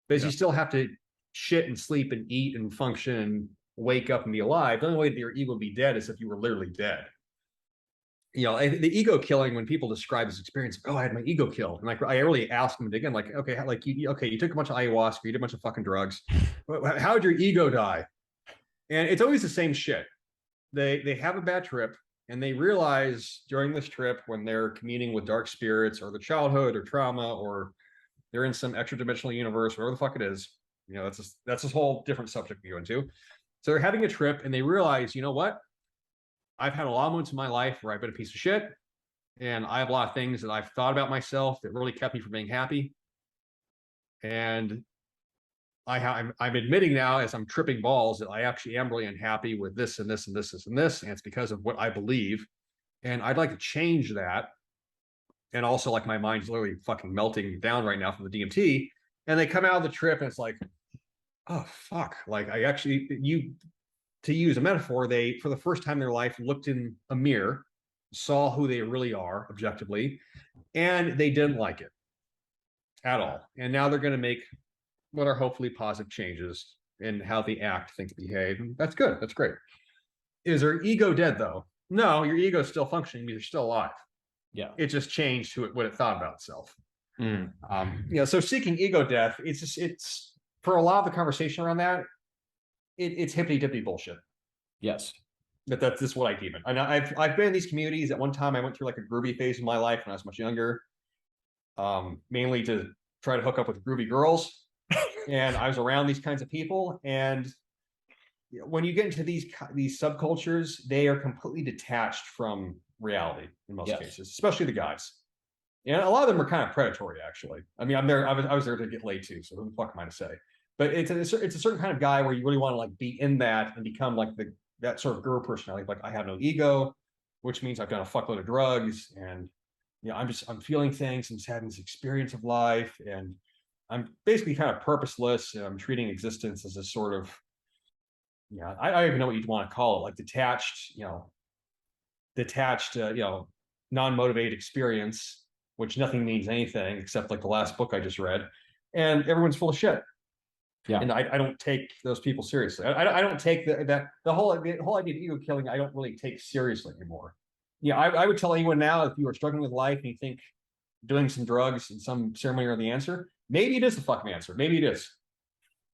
because you still have to shit and sleep and eat and function and wake up and be alive. The only way that your ego would be dead is if you were literally dead. You know, the ego killing, when people describe this experience, oh, I had my ego killed. And like, I really asked them again, like, okay, like you took a bunch of ayahuasca, you did a bunch of fucking drugs. How'd your ego die? And it's always the same shit. They have a bad trip and they realize during this trip, when they're communing with dark spirits or the childhood or trauma, or they're in some extra dimensional universe, whatever the fuck it is, you know, that's this whole different subject we go into. So they're having a trip and they realize, you know what? I've had a lot of moments in my life where I've been a piece of shit, and I have a lot of things that I've thought about myself that really kept me from being happy. And I'm admitting now, as I'm tripping balls, that I actually am really unhappy with this and this and this and this, and it's because of what I believe. And I'd like to change that. And also, like, my mind's literally fucking melting down right now from the DMT. And they come out of the trip and it's like, oh fuck, like I actually, to use a metaphor, they for the first time in their life looked in a mirror, saw who they really are objectively, and they didn't like it at all. And now they're going to make what are hopefully positive changes in how they act, think, behave. And that's good. That's great. Is their ego dead though? No, your ego is still functioning. You're still alive. Yeah. It just changed to what it thought about itself. You know, so seeking ego death, it's for a lot of the conversation around that, it's hippity dippity bullshit. Yes. That's just what I deem it. And I've been in these communities. At one time, I went through like a groovy phase in my life when I was much younger, mainly to try to hook up with groovy girls. And I was around these kinds of people. And when you get into these subcultures, they are completely detached from reality in most cases, especially the guys. And a lot of them are kind of predatory, actually. I mean, I was there to get laid too, so who the fuck am I to say? But it's a certain kind of guy where you really want to like be in that and become like that sort of guru personality. Like, I have no ego, which means I've done a fuckload of drugs, and you know, I'm feeling things and just having this experience of life, and I'm basically kind of purposeless, and I'm treating existence as a sort of, yeah, I don't even know what you'd want to call it, like detached, non-motivated experience, which nothing means anything except like the last book I just read, and everyone's full of shit. Yeah, and I don't take those people seriously. I don't take the whole idea of ego killing. I don't really take seriously anymore. Yeah, I would tell anyone now, if you are struggling with life and you think doing some drugs and some ceremony are the answer, maybe it is the fucking answer. Maybe it is.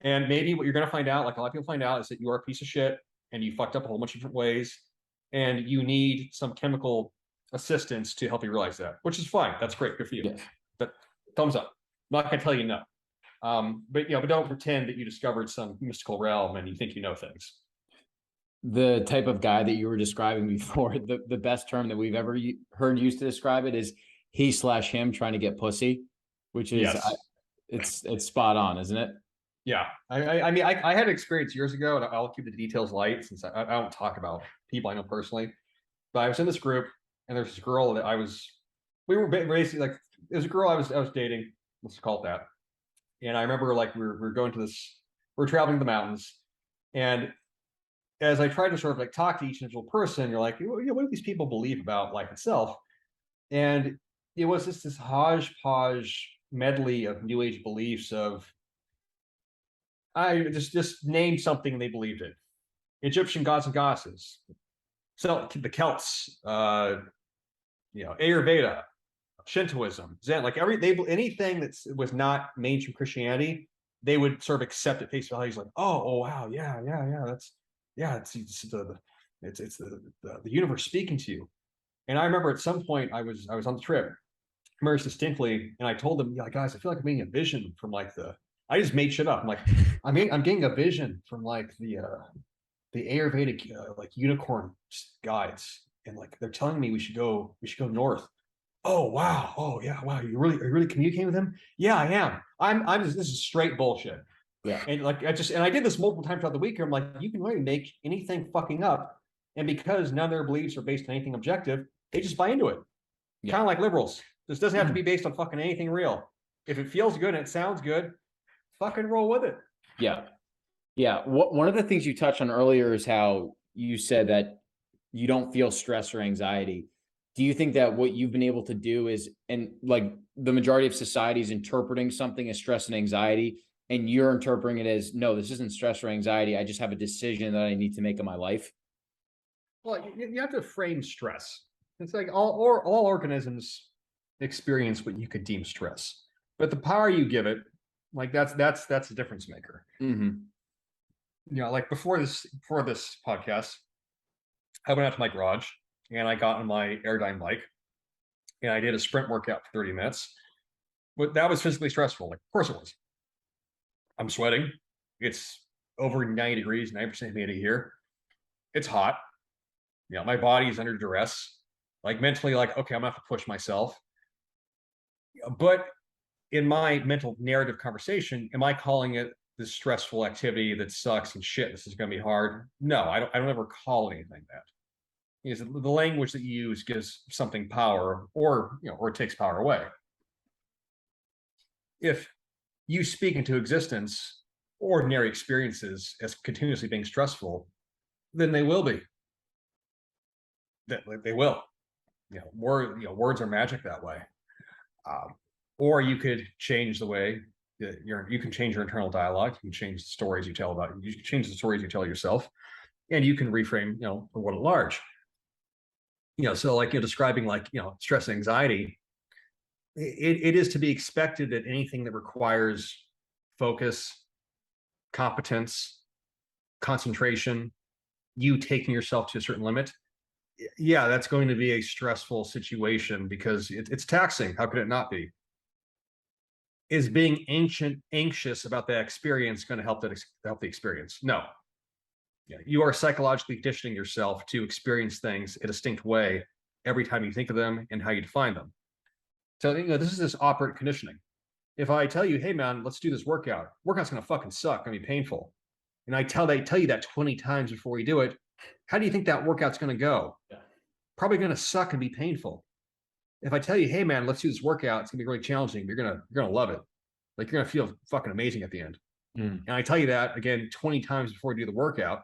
And maybe what you're going to find out, like a lot of people find out, is that you are a piece of shit and you fucked up a whole bunch of different ways, and you need some chemical assistance to help you realize that, which is fine. That's great. Good for you. Yes. But thumbs up. I'm not going to tell you no. But don't pretend that you discovered some mystical realm and you think you know things. The type of guy that you were describing before, the best term that we've ever heard used to describe it is he/him trying to get pussy, which is, Yes. It's spot on, isn't it? Yeah. I mean, I had an experience years ago, and I'll keep the details light since I don't talk about people I know personally. But I was in this group, and there's this girl that we were basically like, it was a girl I was dating, let's call it that. And I remember like we're going to we're traveling to the mountains, and as I tried to sort of like talk to each individual person, you're like, what do these people believe about life itself? And it was just this hodgepodge medley of new age beliefs of, I just name something they believed in. Egyptian gods and goddesses, so the Celts, Ayurveda, Shintoism, Zen, like anything that was not mainstream Christianity, they would sort of accept at face value. He's like, oh wow, yeah, it's the universe speaking to you. And I remember at some point I was on the trip, I remember distinctly, and I told them, yeah, guys, I feel like I'm getting a vision from like I just made shit up. I'm like, I'm getting a vision from like the Ayurvedic like unicorn guides, and like they're telling me we should go north. Oh wow, oh yeah, wow, are you really communicating with them? Yeah, I am. I'm just, this is straight bullshit. Yeah. And like I did this multiple times throughout the week. I'm like, you can really make anything fucking up, and because none of their beliefs are based on anything objective, they just buy into it. Yeah. Kind of like liberals. This doesn't have to be based on fucking anything real. If it feels good and it sounds good, fucking roll with it. Yeah. Yeah. One of the things you touched on earlier is how you said that you don't feel stress or anxiety. Do you think that what you've been able to do is, and like the majority of society is interpreting something as stress and anxiety, and you're interpreting it as, no, this isn't stress or anxiety. I just have a decision that I need to make in my life? Well, you have to frame stress. It's like all organisms experience what you could deem stress, but the power you give it, like that's the difference maker. Mm-hmm. Like before this podcast, I went out to my garage and I got on my Airdyne bike and I did a sprint workout for 30 minutes. But that was physically stressful. Like, of course it was. I'm sweating. It's over 90 degrees, 90% humidity here. It's hot. My body is under duress. Like mentally, like, okay, I'm gonna have to push myself. But in my mental narrative conversation, am I calling it this stressful activity that sucks and shit, this is gonna be hard? No, I don't ever call anything that. Is the language that you use gives something power, or it takes power away. If you speak into existence ordinary experiences as continuously being stressful, then they will be. They will. Words are magic that way. Or you could change the way that you can change your internal dialogue. You can change the stories you tell about. You can change the stories you tell yourself, and you can reframe, the world at large. So like describing like stress and anxiety. It is to be expected that anything that requires focus, competence, concentration, you taking yourself to a certain limit, yeah, that's going to be a stressful situation because it's taxing. How could it not be? Is being anxious about that experience going to help the experience? No. You are psychologically conditioning yourself to experience things a distinct way every time you think of them and how you define them. So this is this operant conditioning. If I tell you, hey man, let's do this workout's going to fucking suck, going to be painful, and I tell you that 20 times before we do it, how do you think that workout's going to go? Yeah. Probably going to suck and be painful. If I tell you, hey man, let's do this workout, it's going to be really challenging, you're going to love it. Like you're going to feel fucking amazing at the end. And I tell you that again 20 times before you do the workout,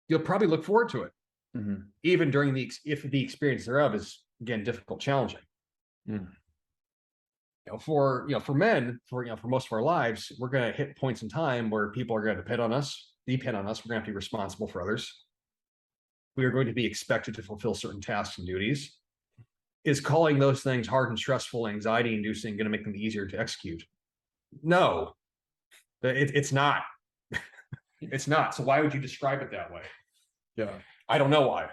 you'll probably look forward to it. Mm-hmm. Even during if the experience thereof is again difficult, challenging. For men, for most of our lives, we're going to hit points in time where people are going to depend on us. We're going to have to be responsible for others. We are going to be expected to fulfill certain tasks and duties. Is calling those things hard and stressful, anxiety-inducing, going to make them easier to execute? No, It's not. It's not. So why would you describe it that way? Yeah. I don't know why.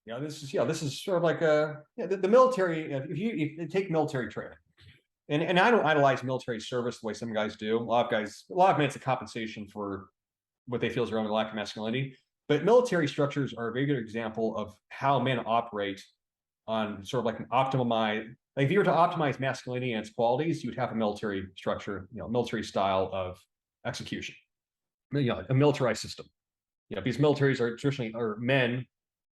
This is sort of like the military. If you take military training, and I don't idolize military service the way some guys do. A lot of men, it's a compensation for what they feel is their own lack of masculinity. But military structures are a very good example of how men operate on sort of like an optimized. Like if you were to optimize masculinity and its qualities, you would have a military structure, military style of execution. A militarized system. Because militaries are traditionally men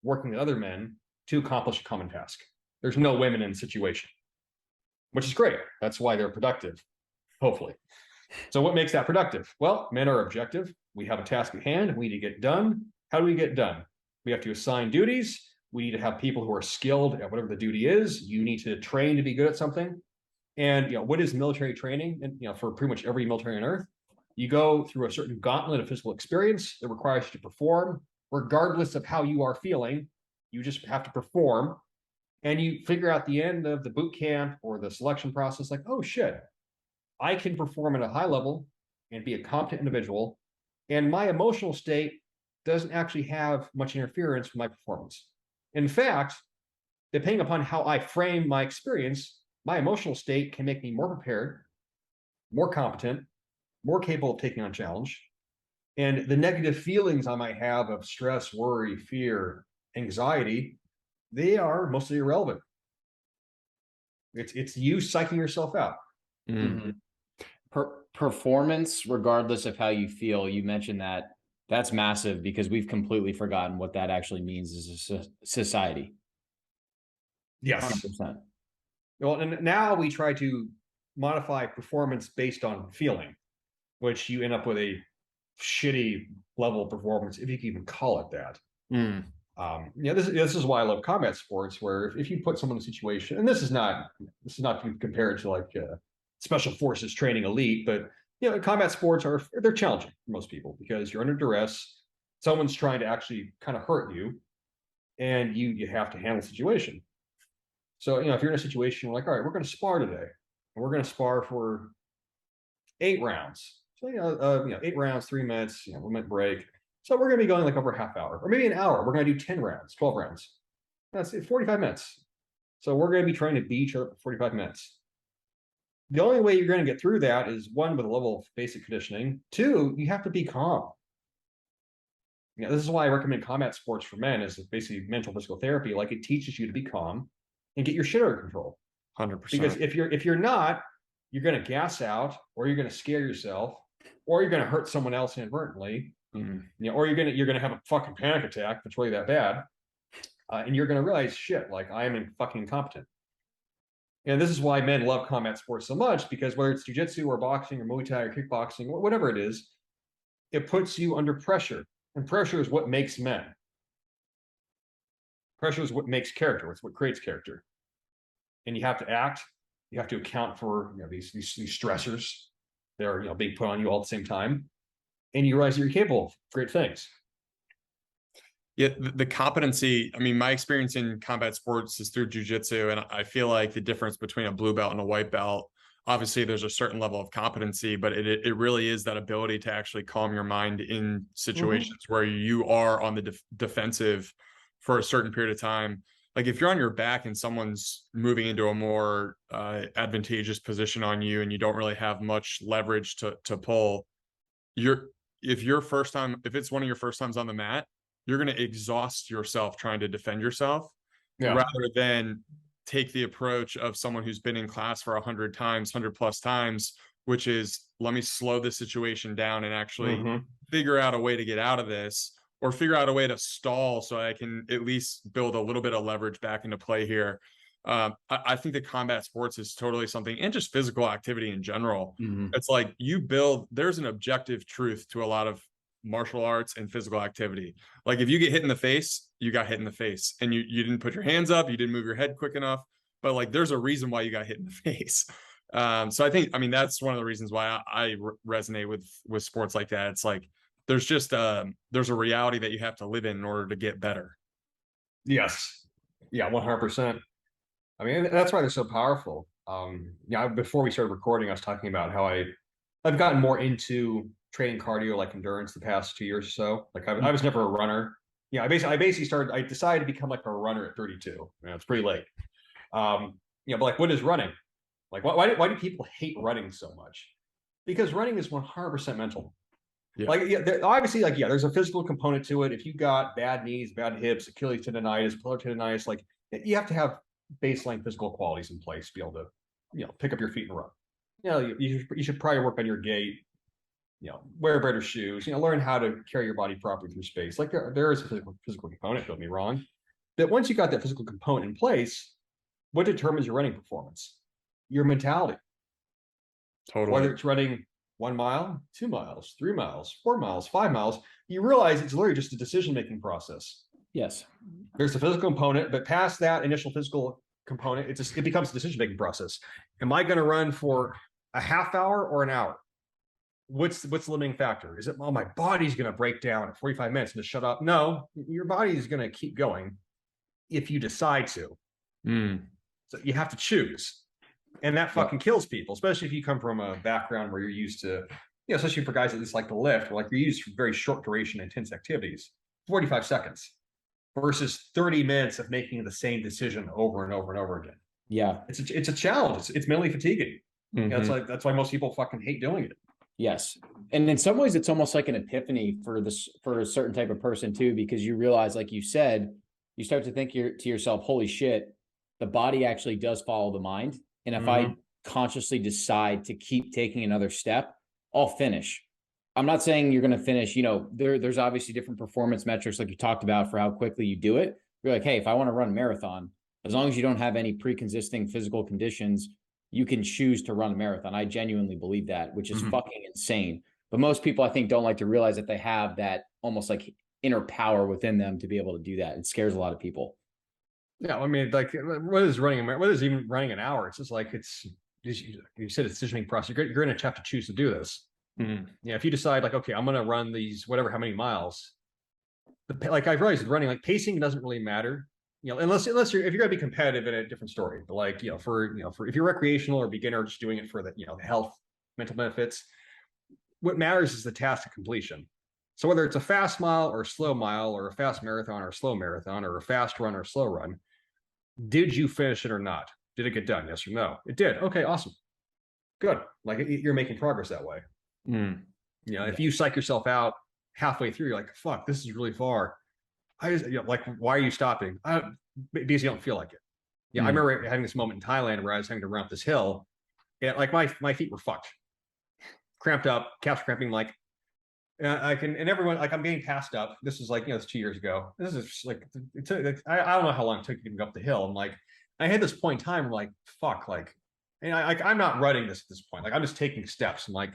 working with other men to accomplish a common task. There's no women in the situation, which is great. That's why they're productive, hopefully. So what makes that productive? Well, men are objective. We have a task at hand. We need to get done. How do we get done? We have to assign duties. We need to have people who are skilled at whatever the duty is. You need to train to be good at something. And what is military training? And for pretty much every military on earth, you go through a certain gauntlet of physical experience that requires you to perform, regardless of how you are feeling. You just have to perform. And you figure out the end of the boot camp or the selection process, like, oh shit, I can perform at a high level and be a competent individual. And my emotional state doesn't actually have much interference with my performance. In fact, depending upon how I frame my experience, my emotional state can make me more prepared, more competent, more capable of taking on challenge. And the negative feelings I might have of stress, worry, fear, anxiety, they are mostly irrelevant. It's you psyching yourself out. Mm-hmm. Performance, regardless of how you feel, you mentioned that's massive because we've completely forgotten what that actually means as a society. Yes. 100%. Well, and now we try to modify performance based on feeling, which you end up with a shitty level of performance, if you can even call it that. This is why I love combat sports, where if you put someone in a situation, and this is not compared to like special forces training elite, but combat sports they're challenging for most people because you're under duress. Someone's trying to actually kind of hurt you, and you have to handle the situation. So if you're in a situation like, all right, we're going to spar today, and we're going to spar for 8 rounds. So 8 rounds, 3 minutes, 1 minute break. So we're going to be going like over a half hour, or maybe an hour. We're going to do 10 rounds, 12 rounds. That's 45 minutes. So we're going to be trying to beat each other for 45 minutes. The only way you're going to get through that is 1, with a level of basic conditioning. 2, you have to be calm. This is why I recommend combat sports for men, is basically mental physical therapy. Like, it teaches you to be calm and get your shit under control. 100%. Because if you're not, you're going to gas out, or you're going to scare yourself, or you're going to hurt someone else inadvertently. Or you're going to have a fucking panic attack if it's really that bad, and you're going to realize, shit, like, I am fucking incompetent. And this is why men love combat sports so much, because whether it's jiu-jitsu or boxing or Muay Thai or kickboxing, whatever it is, it puts you under pressure, and pressure is what makes men. Pressure is what makes character. It's what creates character. And you have to act. You have to account for these stressors that are being put on you all at the same time, and you realize that you're capable of great things. Yeah, the competency. I mean, my experience in combat sports is through jiu-jitsu, and I feel like the difference between a blue belt and a white belt, obviously there's a certain level of competency, but it really is that ability to actually calm your mind in situations where you are on the defensive for a certain period of time. Like, if you're on your back and someone's moving into a more advantageous position on you, and you don't really have much leverage to pull, if it's one of your first times on the mat, you're going to exhaust yourself trying to defend yourself, rather than take the approach of someone who's been in class for 100 plus times, which is, let me slow this situation down and actually figure out a way to get out of this, or figure out a way to stall so I can at least build a little bit of leverage back into play here. I think that combat sports is totally something, and just physical activity in general. It's like, there's an objective truth to a lot of martial arts and physical activity. Like, if you get hit in the face, you got hit in the face, and you didn't put your hands up, you didn't move your head quick enough, but like, there's a reason why you got hit in the face. So I mean, that's one of the reasons why I resonate with sports like that. It's like, there's a reality that you have to live in order to get better. Yes. Yeah, 100%. I mean, that's why they're so powerful. Before we started recording, I was talking about how I I've gotten more into training cardio, like endurance, the past 2 years or so. Like I was never a runner. Yeah, I basically started. I decided to become like a runner at 32. You know, it's pretty late. But like, what is running? Like, why do people hate running so much? Because running is 100% mental. Yeah. Like, obviously, like, there's a physical component to it. If you got bad knees, bad hips, Achilles tendonitis, plantar tendonitis, like, you have to have baseline physical qualities in place to be able to, pick up your feet and run. You should probably work on your gait. Wear better shoes. Learn how to carry your body properly through space. Like, there is a physical component. Don't be wrong. But once you got that physical component in place, what determines your running performance? Your mentality. Totally. Whether it's running 1 mile, 2 miles, 3 miles, 4 miles, 5 miles, you realize it's literally just a decision-making process. Yes. There's the physical component, but past that initial physical component, it becomes a decision-making process. Am I going to run for a half hour or an hour? What's the limiting factor? Is it, my body's going to break down at 45 minutes and just shut up? No, your body is going to keep going if you decide to. So you have to choose. And that fucking kills people, especially if you come from a background where you're used to, especially for guys that just like to lift, like you're used to very short duration, intense activities, 45 seconds versus 30 minutes of making the same decision over and over and over again. Yeah. It's a challenge. It's mentally fatiguing. That's why most people fucking hate doing it. Yes. And in some ways it's almost like an epiphany for a certain type of person too, because you realize, like you said, you start to think to yourself, holy shit, the body actually does follow the mind. And if I consciously decide to keep taking another step, I'll finish. I'm not saying you're going to finish, there's obviously different performance metrics like you talked about for how quickly you do it. You're like, hey, if I want to run a marathon, as long as you don't have any pre-existing physical conditions, you can choose to run a marathon. I genuinely believe that, which is fucking insane. But most people, I think, don't like to realize that they have that almost like inner power within them to be able to do that. It scares a lot of people. Yeah, I mean, like, what is even running an hour? It's just like, you said it's a decision-making process. You're going to have to choose to do this. If you decide, like, okay, I'm going to run these, how many miles, like, I've realized running, like, pacing doesn't really matter, unless if you're going to be competitive, in a different story. But like, for if you're recreational or beginner, just doing it for the, health, mental benefits, what matters is the task of completion. So whether it's a fast mile or a slow mile, or a fast marathon or a slow marathon, or a fast run or a slow run, did you finish it or not? Did it get done? Yes or no? It did. Okay, awesome. Good. Like, you're making progress that way. If you psych yourself out halfway through, you're like, fuck, this is really far. I just, like, why are you stopping? Because you don't feel like it. I remember having this moment in Thailand where I was having to run up this hill. And like, my feet were fucked. Cramped up, calves cramping, like, and everyone, like, I'm getting passed up. This is like, it's 2 years ago. This is like, I don't know how long it took to go up the hill. And like, I had this point in time where, like, fuck, like, and I'm not running this at this point. Like, I'm just taking steps. And like,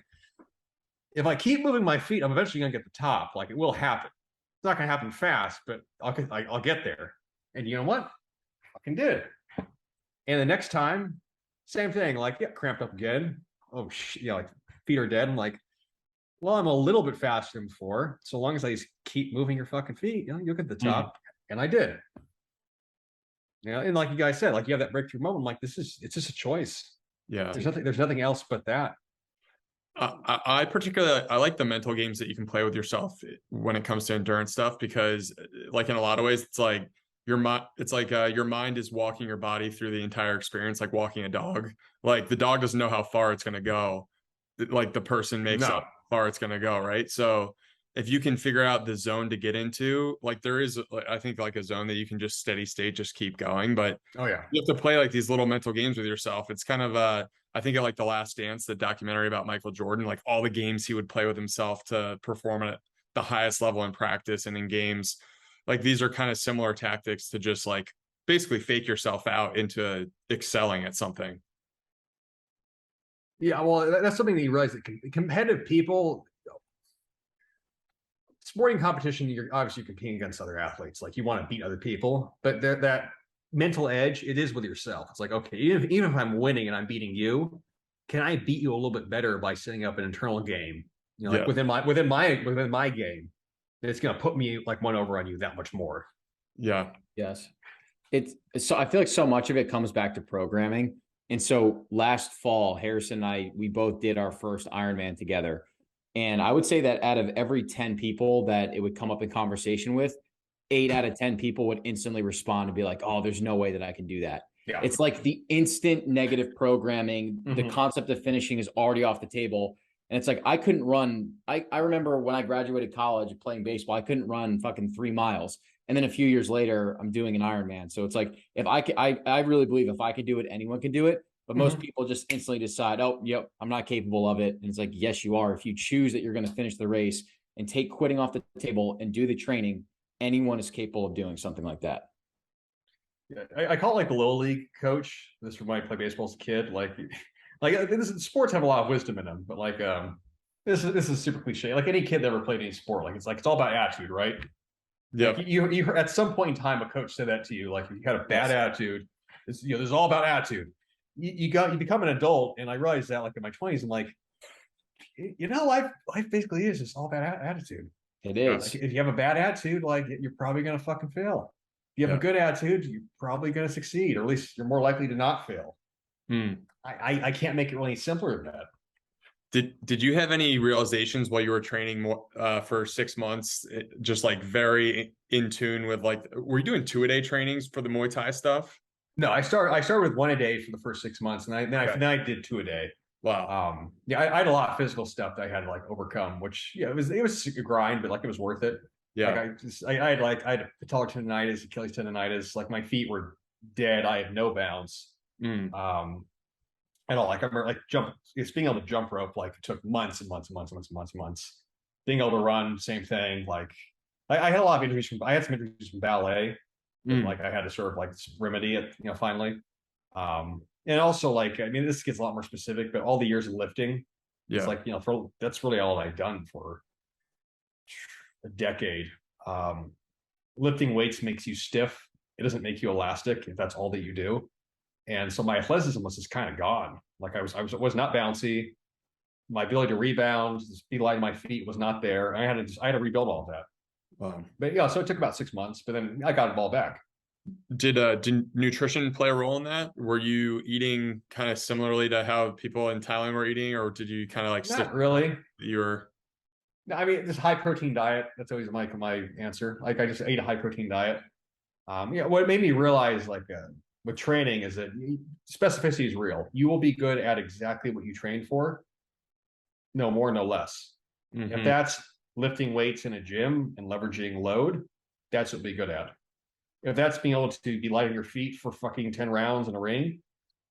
if I keep moving my feet, I'm eventually going to get the top. Like, it will happen. It's not going to happen fast, but I'll get there. And you know what? I fucking did it. And the next time, same thing. Like, cramped up again. Oh shit, like, feet are dead. I'm like, well, I'm a little bit faster than before. So long as I just keep moving your fucking feet, you'll get the top. And I did. And like you guys said, like, you have that breakthrough moment. Like, it's just a choice. Yeah. There's nothing else but that. I particularly, I like the mental games that you can play with yourself when it comes to endurance stuff, because like, in a lot of ways, it's like your mind is walking your body through the entire experience, like walking a dog. Like, the dog doesn't know how far it's going to go. Like, the person makes up how far it's going to go. Right. So if you can figure out the zone to get into, like, there is, I think, like, a zone that you can just steady state, just keep going. But you have to play like these little mental games with yourself. It's kind of I think of like The Last Dance, the documentary about Michael Jordan, like all the games he would play with himself to perform at the highest level in practice and in games. Like, these are kind of similar tactics to just like basically fake yourself out into excelling at something. Yeah, well, that's something that you realize, that competitive people, sporting competition, you're obviously competing against other athletes. Like, you want to beat other people, but that mental edge, it is with yourself. It's like, okay, even if I'm winning and I'm beating you, can I beat you a little bit better by setting up an internal game? Like, within my game, it's going to put me like one over on you that much more. Yeah. Yes. It's so, I feel like so much of it comes back to programming. And so last fall, Harrison and I, we both did our first Ironman together. And I would say that out of every 10 people that it would come up in conversation with, 8 out of 10 people would instantly respond and be like, oh, there's no way that I can do that. Yeah. It's like the instant negative programming. The concept of finishing is already off the table. And it's like, I couldn't run. I remember when I graduated college playing baseball, I couldn't run fucking 3 miles. And then a few years later, I'm doing an Ironman. So it's like, if I really believe if I could do it, anyone can do it. But most people just instantly decide, oh, yep, I'm not capable of it. And it's like, yes, you are. If you choose that you're going to finish the race and take quitting off the table and do the training, anyone is capable of doing something like that. Yeah, I call it like the little league coach. This reminded me, play baseball as a kid. Like sports have a lot of wisdom in them, but like this is super cliche. Like any kid that ever played any sport, like it's all about attitude, right? Yeah. Like you at some point in time, a coach said that to you. Like if you had a bad attitude, it's, this is all about attitude. You become an adult, and I realized that like in my 20s, I'm like, life basically is just all about attitude. It is. Like, if you have a bad attitude, like you're probably gonna fucking fail. If you have a good attitude, you're probably gonna succeed, or at least you're more likely to not fail. I can't make it really simpler than that. Did you have any realizations while you were training more for 6 months, just like very in tune with like, were you doing 2-a-day trainings for the Muay Thai stuff? No, I started with 1 a day for the first 6 months, and then I did 2 a day. Wow. I had a lot of physical stuff that I had to like overcome, which it was a grind, but like it was worth it. Yeah. Like I had patellar tendonitis, Achilles tendonitis, like my feet were dead. I had no bounce. At all. Like I remember being able to jump rope, like it took months and months and months and months and months and months. Being able to run, same thing. Like I had a lot of injuries I had some injuries from ballet. Like I had to sort of like remedy it, finally. And also like, I mean, this gets a lot more specific, but all the years of lifting, it's like, that's really all I've done for a decade. Lifting weights makes you stiff. It doesn't make you elastic if that's all that you do. And so my athleticism was just kind of gone. Like I was not bouncy. My ability to rebound, the speed line of my feet was not there. I had to rebuild all of that. But yeah, so it took about 6 months, but then I got it all back. Did nutrition play a role in that? Were you eating kind of similarly to how people in Thailand were eating, or did you kind of like not really? No, I mean, this high protein diet. That's always my answer. Like I just ate a high protein diet. What made me realize like with training is that specificity is real. You will be good at exactly what you train for. No more, no less. If that's lifting weights in a gym and leveraging load, that's what you'll be good at. If that's being able to be light on your feet for fucking 10 rounds in a ring,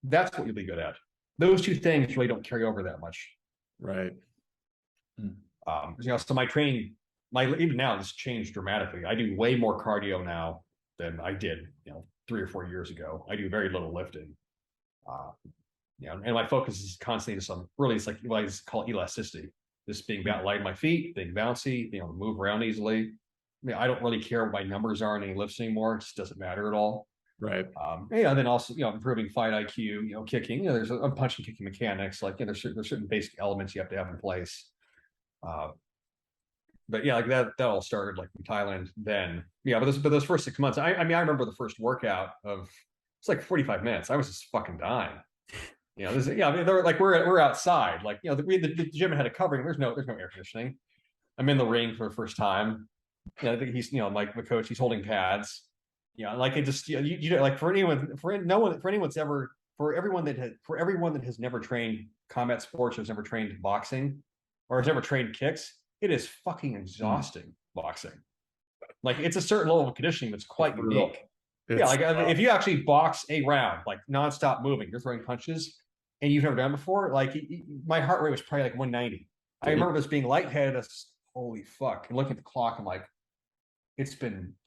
that's what you'll be good at. Those two things really don't carry over that much. Right. So my training, even now, this changed dramatically. I do way more cardio now than I did, 3 or 4 years ago. I do very little lifting. And my focus is constantly just on really, it's like what I call elasticity. Just being light on my feet, being bouncy, being able to move around easily. I mean, I don't really care what my numbers are in any lifts anymore. It just doesn't matter at all. Right. Then also, improving fight IQ, kicking, there's a punching kicking mechanics, like, there's certain basic elements you have to have in place. But yeah, like that all started like in Thailand then. Yeah, but those first 6 months, I remember the first workout it's like 45 minutes. I was just fucking dying. They're like, we're outside, like, the gym had a covering. There's no air conditioning. I'm in the ring for the first time. I think he's, like the coach, he's holding pads. Like it just, like for everyone that has never trained combat sports, or has never trained boxing, or has never trained kicks, it is fucking exhausting boxing. Like it's a certain level of conditioning that's quite unique. If you actually box a round, like nonstop moving, you're throwing punches, and you've never done it before, like my heart rate was probably like 190. I remember this being lightheaded. Holy fuck. And looking at the clock, I'm like, I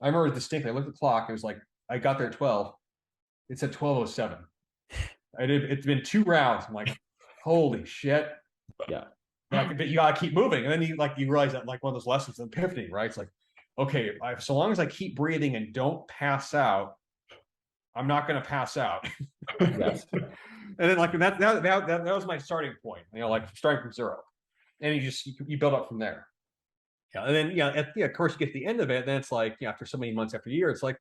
remember distinctly, I looked at the clock, it was like, I got there at 12. It said 12:07. It's been 2 rounds. I'm like, holy shit. Yeah. But you gotta keep moving. And then you realize that, like, one of those lessons of epiphany, right? It's like, okay, so long as I keep breathing and don't pass out, I'm not going to pass out. Yes. And then like that was my starting point, like starting from 0. And you build up from there. And then, of course you get to the end of it. Then it's like, after so many months, after a year, it's like,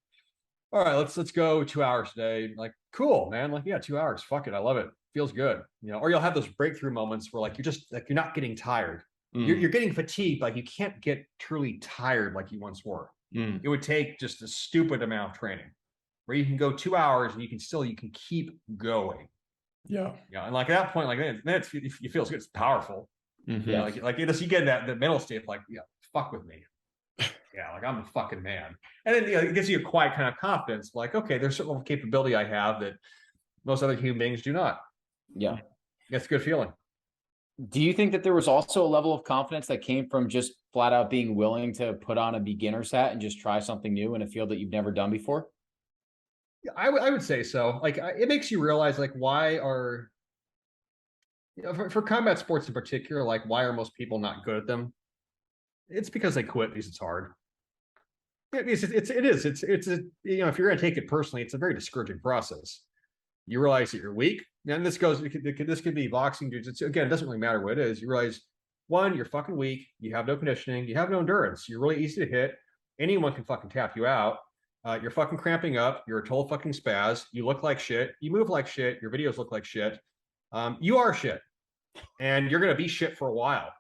all right, let's go 2 hours today. Like, cool, man. Like, yeah, 2 hours. Fuck it. I love it. Feels good. Or you'll have those breakthrough moments where like you're just like you're not getting tired. You're getting fatigued, like you can't get truly tired like you once were. It would take just a stupid amount of training where you can go 2 hours and you can keep going. Yeah. Yeah. And like at that point, like then it feels good. It's powerful. Yeah. Like you get that the mental state of like, yeah, fuck with me. Yeah, like I'm a fucking man. And then it gives you a quiet kind of confidence, like, okay, there's certain level of capability I have that most other human beings do not. Yeah. That's a good feeling. Do you think that there was also a level of confidence that came from just flat out being willing to put on a beginner's hat and just try something new in a field that you've never done before? Yeah, I would say so. Like it makes you realize like why are for combat sports in particular, like why are most people not good at them? It's because they quit because it's hard. It is. It's a if you're going to take it personally, it's a very discouraging process. You realize that you're weak, and this could be boxing dudes. Again, it doesn't really matter what it is. You realize one, you're fucking weak. You have no conditioning. You have no endurance. You're really easy to hit. Anyone can fucking tap you out. You're fucking cramping up. You're a total fucking spaz. You look like shit. You move like shit. Your videos look like shit. You are shit, and you're gonna be shit for a while.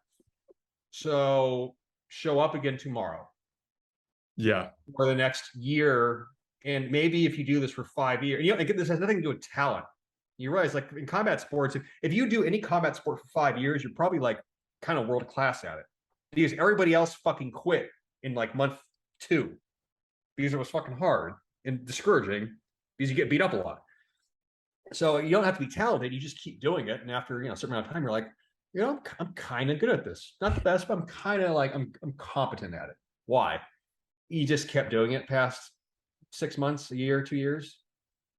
So show up again tomorrow. Yeah. For the next year. And maybe if you do this for 5 years, again, this has nothing to do with talent. You realize, like in combat sports, if you do any combat sport for 5 years, you're probably like kind of world class at it. Because everybody else fucking quit in like month 2 because it was fucking hard and discouraging because you get beat up a lot. So you don't have to be talented; you just keep doing it. And after a certain amount of time, you're like, I'm kind of good at this. Not the best, but I'm kind of like I'm competent at it. Why? You just kept doing it past 6 months, a year, 2 years.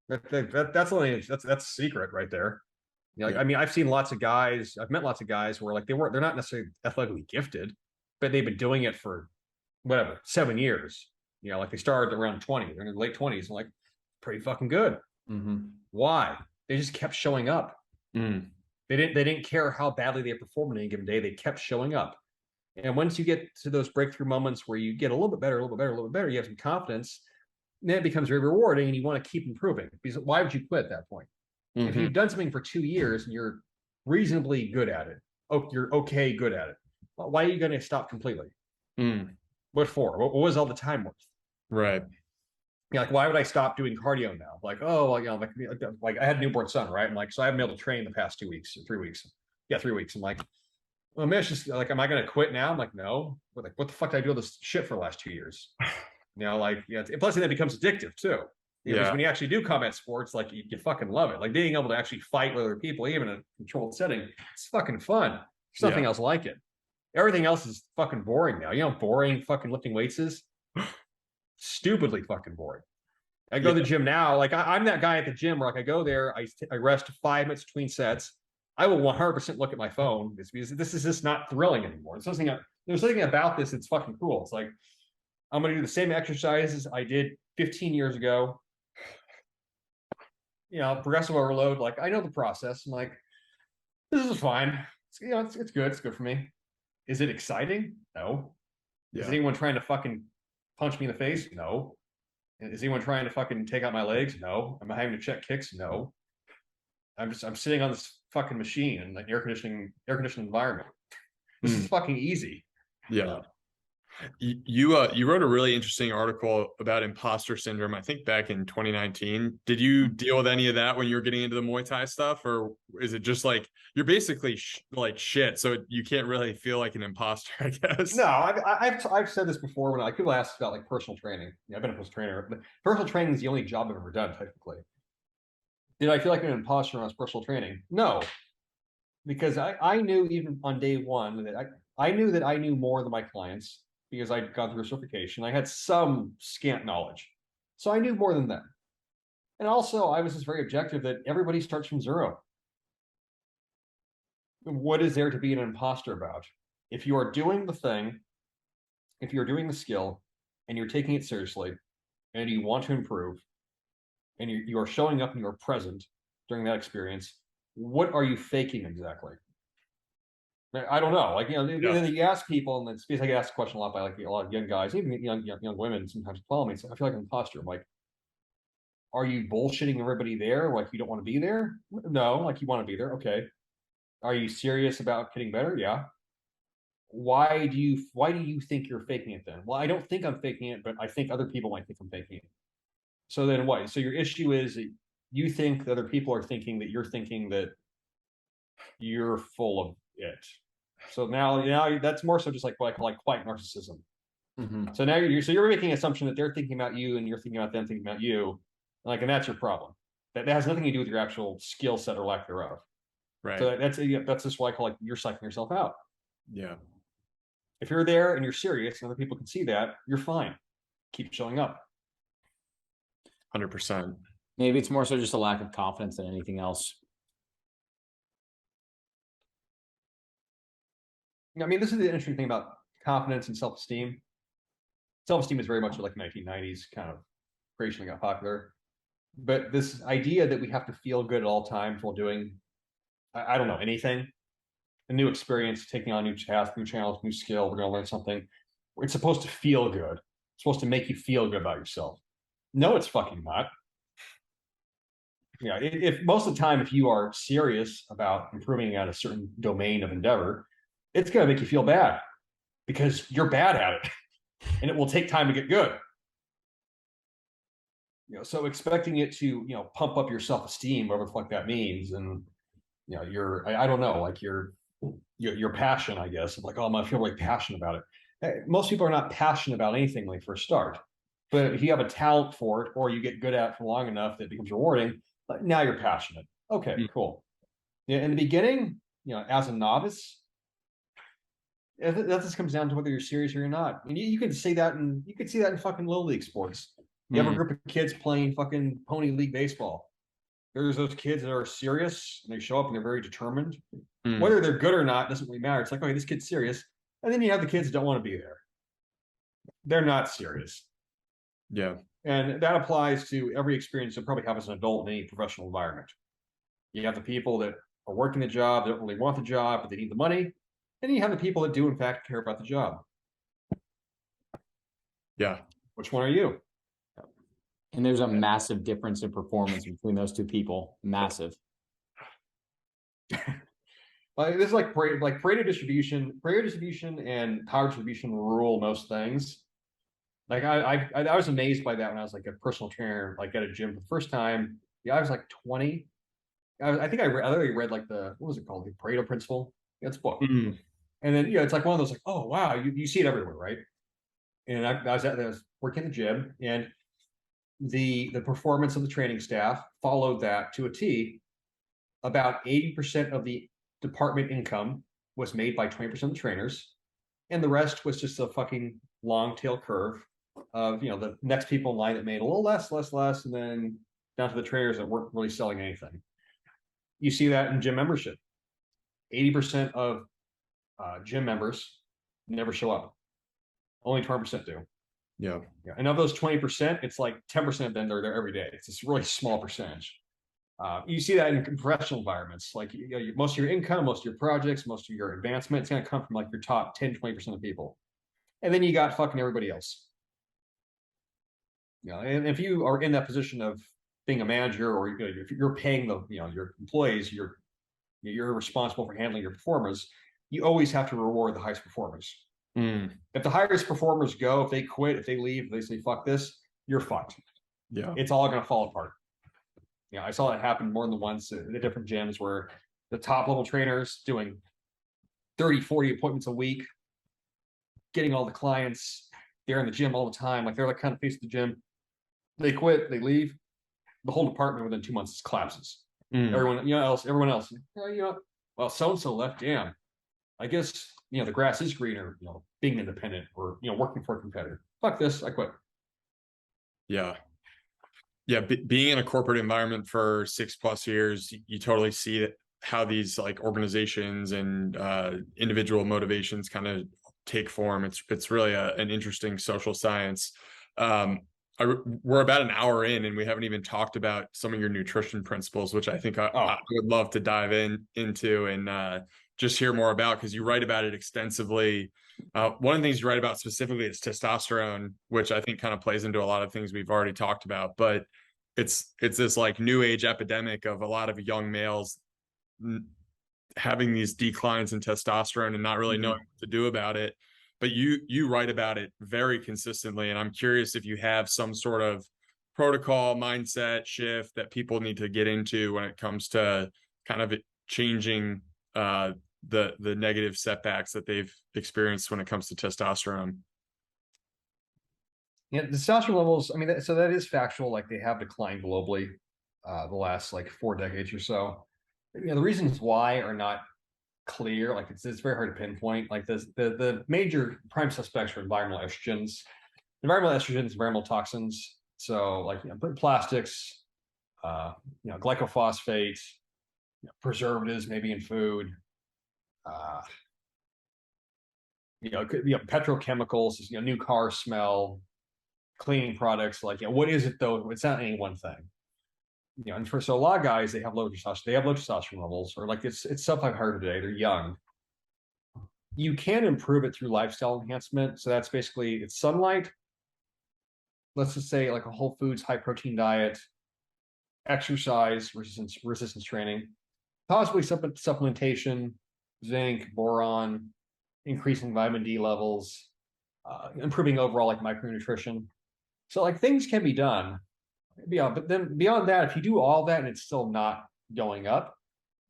That's a secret right there. I mean, I've met lots of guys where like they're not necessarily athletically gifted, but they've been doing it for whatever 7 years. Like they started around 20, they're in their late 20s, and like pretty fucking good. Why? They just kept showing up. They didn't care how badly they performed on any given day. They kept showing up. And once you get to those breakthrough moments where you get a little bit better, you have some confidence, then it becomes very rewarding and you want to keep improving. Because why would you quit at that point? If you've done something for 2 years and you're reasonably good at it, you're okay good at it, why are you going to stop completely? What for? What was all the time worth? Right. Like, why would I stop doing cardio now? Like, oh, well, like I had a newborn son, right? And like, so I haven't been able to train the past 2 weeks or 3 weeks. Yeah, 3 weeks. I'm like, well, man, it's just like, am I going to quit now? I'm like, no. But like, what the fuck did I do all this shit for the last 2 years? Plus that becomes addictive too. Because when you actually do combat sports, like you fucking love it. Like being able to actually fight with other people, even in a controlled setting, it's fucking fun. There's nothing else like it. Everything else is fucking boring now. Boring fucking lifting weights is? Stupidly fucking boring. I go to the gym now. Like I'm that guy at the gym where like I go there, I rest 5 minutes between sets. I will 100% look at my phone because this is just not thrilling anymore. There's something about this that's fucking cool. It's like I'm going to do the same exercises I did 15 years ago. Progressive overload. Like I know the process. I'm like, this is fine. It's good. It's good for me. Is it exciting? No. Is anyone trying to fucking punch me in the face? No. Is anyone trying to fucking take out my legs? No. Am I having to check kicks? No. I'm sitting on this fucking machine in an air conditioned environment. This is fucking easy. Yeah. You wrote a really interesting article about imposter syndrome, I think back in 2019. Did you deal with any of that when you were getting into the Muay Thai stuff, or is it just like you're basically like shit, so you can't really feel like an imposter, I guess? No, I've said this before when people ask about like personal training. I've been a personal trainer, but personal training is the only job I've ever done technically. Did I feel like an imposter when I was personal training? No, because I knew even on day one that I knew that I knew more than my clients. Because I'd gone through a certification, I had some scant knowledge. So I knew more than them. And also, I was just very objective that everybody starts from zero. What is there to be an imposter about? If you are doing the thing, if you're doing the skill, and you're taking it seriously, and you want to improve, and you are showing up and you're present during that experience, what are you faking exactly? I don't know. Like, you ask people, and it's because I get asked a question a lot by like a lot of young guys, even young women sometimes call me and say, I feel like an imposter. I'm like, Are you bullshitting everybody there? Like you don't want to be there? No, like you want to be there. Okay. Are you serious about getting better? Yeah. Why do you think you're faking it then? Well, I don't think I'm faking it, but I think other people might think I'm faking it. So then what? So your issue is that you think that other people are thinking that you're thinking that you're full of it. So now that's more so just like quiet narcissism. So now you're making an assumption that they're thinking about you and you're thinking about them thinking about you, and that's your problem. That has nothing to do with your actual skill set or lack thereof. Right. So that's just why I call you're psyching yourself out. Yeah. If you're there and you're serious and other people can see that, you're fine. Keep showing up. 100%. Maybe it's more so just a lack of confidence than anything else. I mean, this is the interesting thing about confidence and self-esteem. Self-esteem is very much like 1990s kind of creation that got popular. But this idea that we have to feel good at all times while doing, I don't know, anything, a new experience, taking on a new task, new challenge, new skill, we're going to learn something. It's supposed to feel good. It's supposed to make you feel good about yourself. No, it's fucking not. Yeah, if most of the time, if you are serious about improving at a certain domain of endeavor, it's going to make you feel bad because you're bad at it and it will take time to get good. So expecting it to, pump up your self-esteem, whatever the fuck that means. And, I don't know, like your passion, I guess, like, oh, I'm going to feel really passionate about it. Hey, most people are not passionate about anything like for a start, but if you have a talent for it, or you get good at it for long enough that it becomes rewarding, now you're passionate. Okay, cool. Yeah, in the beginning, as a novice, that just comes down to whether you're serious or you're not. And you can say that, and you can see that in fucking little league sports. You have a group of kids playing fucking pony league baseball. There's those kids that are serious and they show up and they're very determined. Whether they're good or not doesn't really matter. It's like, okay, this kid's serious. And then you have the kids that don't want to be there. They're not serious. Yeah. And that applies to every experience you'll probably have as an adult in any professional environment. You have the people that are working the job, they don't really want the job, but they need the money. And then you have the people that do, in fact, care about the job. Yeah. Which one are you? And there's a massive difference in performance between those two people. Massive. This is like Pareto distribution. Pareto distribution and power distribution rule most things. Like I was amazed by that when I was like a personal trainer, like at a gym for the first time. Yeah, I was like 20. I think I read like what was it called? The Pareto principle. Yeah, it's a book. And then it's like one of those like, oh wow, you see it everywhere, right? And I was working in the gym, and the performance of the training staff followed that to a T. About 80% of the department income was made by 20% of the trainers, and the rest was just a fucking long tail curve of the next people in line that made a little less, and then down to the trainers that weren't really selling anything. You see that in gym membership. 80% of gym members never show up. Only 20% do. Yeah. And of those 20%, it's like 10% of them are there every day. It's this really small percentage. You see that in professional environments. Like most of your income, most of your projects, most of your advancement, it's going to come from like your top 10, 20% of people. And then you got fucking everybody else. And if you are in that position of being a manager, or if you're paying your employees, you're responsible for handling your performers, you always have to reward the highest performers. If the highest performers go, if they quit, if they leave, if they say fuck this, you're fucked. Yeah. It's all going to fall apart. I saw it happen more than once at different gyms where the top level trainers doing 30, 40 appointments a week, getting all the clients, they're in the gym all the time. Like they're the kind of face of the gym. They quit, they leave. The whole department within 2 months just collapses. Everyone else, well, so-and-so left. Damn. I guess, the grass is greener, being independent or, working for a competitor. Fuck this, I quit. Yeah. Yeah. Being in a corporate environment for 6+ years, you totally see how these like organizations and individual motivations kind of take form. It's really an interesting social science. We're about an hour in and we haven't even talked about some of your nutrition principles, which I think I would love to dive into and just hear more about, because you write about it extensively. One of the things you write about specifically is testosterone, which I think kind of plays into a lot of things we've already talked about. But it's this like new age epidemic of a lot of young males having these declines in testosterone and not really knowing what to do about it. But you write about it very consistently, and I'm curious if you have some sort of protocol mindset shift that people need to get into when it comes to kind of changing the negative setbacks that they've experienced when it comes to testosterone. Yeah, the testosterone levels, I mean, so that is factual. Like they have declined globally the last like 4 decades or so. You know, the reasons why are not clear. Like it's very hard to pinpoint. Like the major prime suspects are environmental estrogens, environmental toxins. So like plastics, glycophosphate, preservatives maybe in food, petrochemicals, new car smell, cleaning products. Like, what is it though? It's not any one thing. And so a lot of guys, they have low testosterone levels, or like it's sub 500 today. They're young. You can improve it through lifestyle enhancement. So that's basically it's sunlight. Let's just say like a whole foods, high protein diet, exercise, resistance training, possibly supplementation, zinc, boron, increasing vitamin D levels, improving overall like micronutrition. So like things can be done. Yeah, but then beyond that, if you do all that and it's still not going up,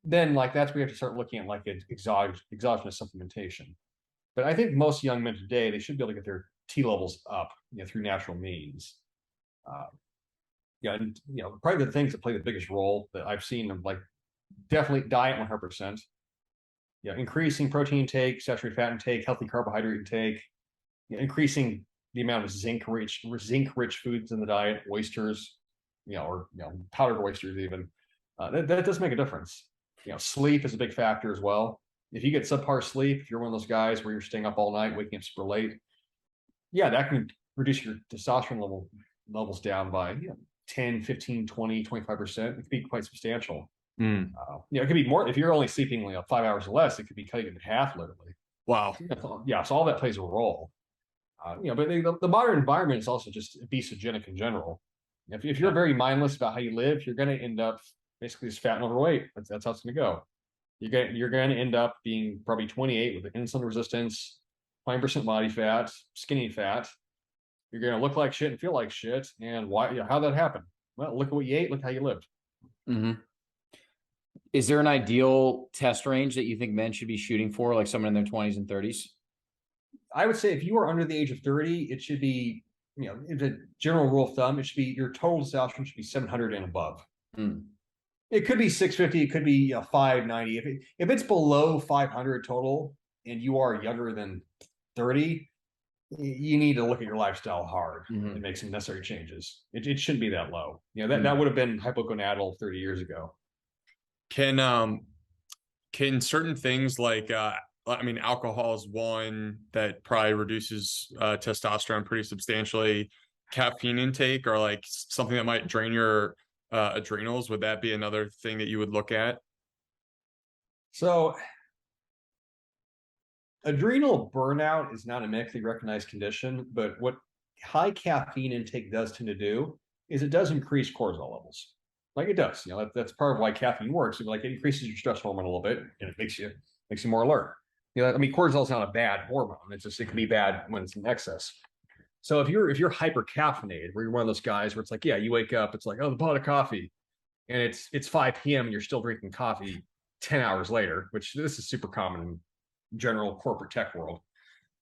then like that's where you have to start looking at like exogenous supplementation. But I think most young men today, they should be able to get their T levels up, through natural means. And probably the things that play the biggest role that I've seen of like definitely diet 100%. Increasing protein intake, saturated fat intake, healthy carbohydrate intake, increasing the amount of zinc-rich foods in the diet, oysters, or powdered oysters even. That does make a difference. Sleep is a big factor as well. If you get subpar sleep, if you're one of those guys where you're staying up all night, waking up super late, that can reduce your testosterone levels down by 10, 15, 20, 25%. It could be quite substantial. It could be more if you're only sleeping 5 hours or less. It could be cutting it in half, literally. Wow. So all that plays a role. But the modern environment is also just obesogenic in general. If you're very mindless about how you live, you're going to end up basically just fat and overweight. That's how it's going to go. You're going to end up being probably 28 with insulin resistance, 20% body fat, skinny fat. You're going to look like shit and feel like shit. And why? How that happened? Well, look at what you ate. Look how you lived. Is there an ideal test range that you think men should be shooting for, like someone in their 20s and 30s? I would say if you are under the age of 30, it should be, the general rule of thumb, it should be your total testosterone should be 700 and above. It could be 650, it could be 590. If it's below 500 total and you are younger than 30, you need to look at your lifestyle hard and make some necessary changes. It shouldn't be that low. That would have been hypogonadal 30 years ago. Can certain things like alcohol is one that probably reduces testosterone pretty substantially. Caffeine intake or like something that might drain your adrenals, would that be another thing that you would look at? So adrenal burnout is not a medically recognized condition, but what high caffeine intake does tend to do is it does increase cortisol levels. Like it does. That's part of why caffeine works. Like it increases your stress hormone a little bit and it makes you more alert. Cortisol is not a bad hormone. It can be bad when it's in excess. So if you're hyper caffeinated, where you're one of those guys where it's like, you wake up, it's like, the pot of coffee, and it's 5 p.m. and you're still drinking coffee 10 hours later, which this is super common in general corporate tech world.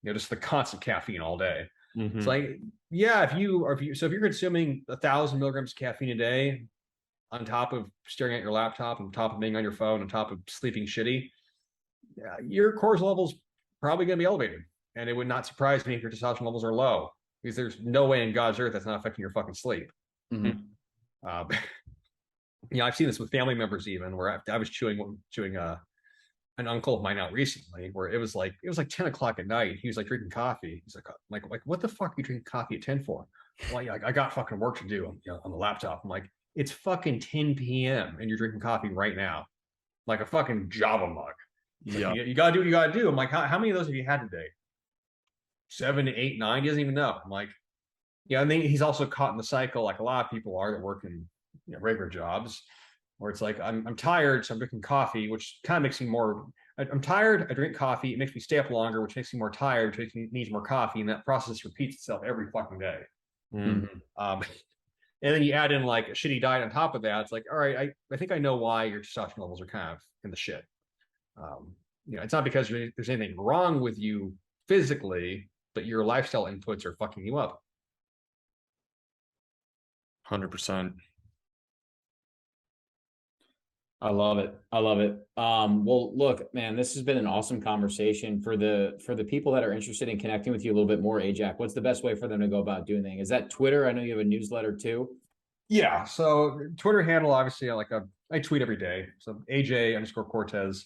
Just the constant caffeine all day. It's like, if you're consuming 1,000 milligrams of caffeine a day, on top of staring at your laptop, on top of being on your phone, on top of sleeping shitty, your cortisol levels probably going to be elevated. And it would not surprise me if your testosterone levels are low, because there's no way in God's earth that's not affecting your fucking sleep. I've seen this with family members even, where I was chewing an uncle of mine out recently, where it was like 10 o'clock at night. He was like drinking coffee. He's like, what the fuck are you drinking coffee at 10 for? Well, I got fucking work to do on the laptop. I'm like, it's fucking 10 p.m. and you're drinking coffee right now, like a fucking Java mug. Like, you gotta do what you gotta do. I'm like, how many of those have you had today? 7, 8, 9. He doesn't even know. I'm like, I think he's also caught in the cycle, like a lot of people are, that work in regular jobs, where it's like I'm tired, so I'm drinking coffee, which kind of makes me more. I'm tired. I drink coffee. It makes me stay up longer, which makes me more tired, which makes me needs more coffee, and that process repeats itself every fucking day. And then you add in like a shitty diet on top of that. It's like, all right, I think I know why your testosterone levels are kind of in the shit. It's not because there's anything wrong with you physically, but your lifestyle inputs are fucking you up. 100%. I love it. I love it. Well, look, man, this has been an awesome conversation. For the people that are interested in connecting with you a little bit more, Ajax, what's the best way for them to go about doing things? Is that Twitter? I know you have a newsletter too. Yeah. So Twitter handle, obviously, I tweet every day. So AJ_Cortes.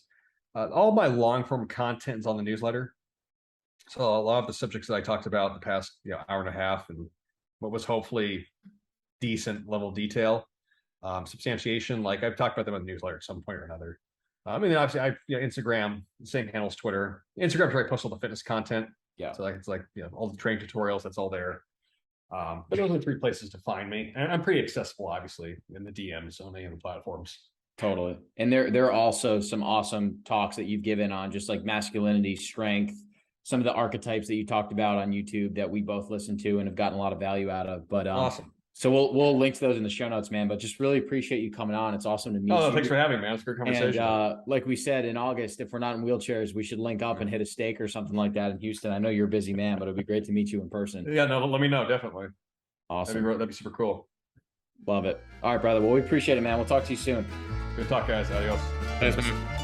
All my long form content is on the newsletter. So a lot of the subjects that I talked about the past hour and a half, and what was hopefully decent level of detail, substantiation, like I've talked about them in the newsletter at some point or another. And then obviously Instagram, the same handles, Twitter. Instagram's where I post all the fitness content. Yeah. So it's like all the training tutorials, that's all there. But those are 3 places to find me. And I'm pretty accessible, obviously, in the DMs on any of the platforms. Totally. And there are also some awesome talks that you've given on just like masculinity, strength, some of the archetypes that you talked about on YouTube that we both listened to and have gotten a lot of value out of. But awesome. So we'll link to those in the show notes, man. But just really appreciate you coming on. It's awesome to meet you. Thanks for having me, man. It's a great conversation. And like we said, in August, if we're not in wheelchairs, we should link up and hit a steak or something like that in Houston. I know you're a busy man, but it'd be great to meet you in person. Yeah, no, let me know. Definitely. Awesome. That'd be super cool. Love it. All right, brother. Well, we appreciate it, man. We'll talk to you soon. Good talk, guys. Adios. Thanks, man.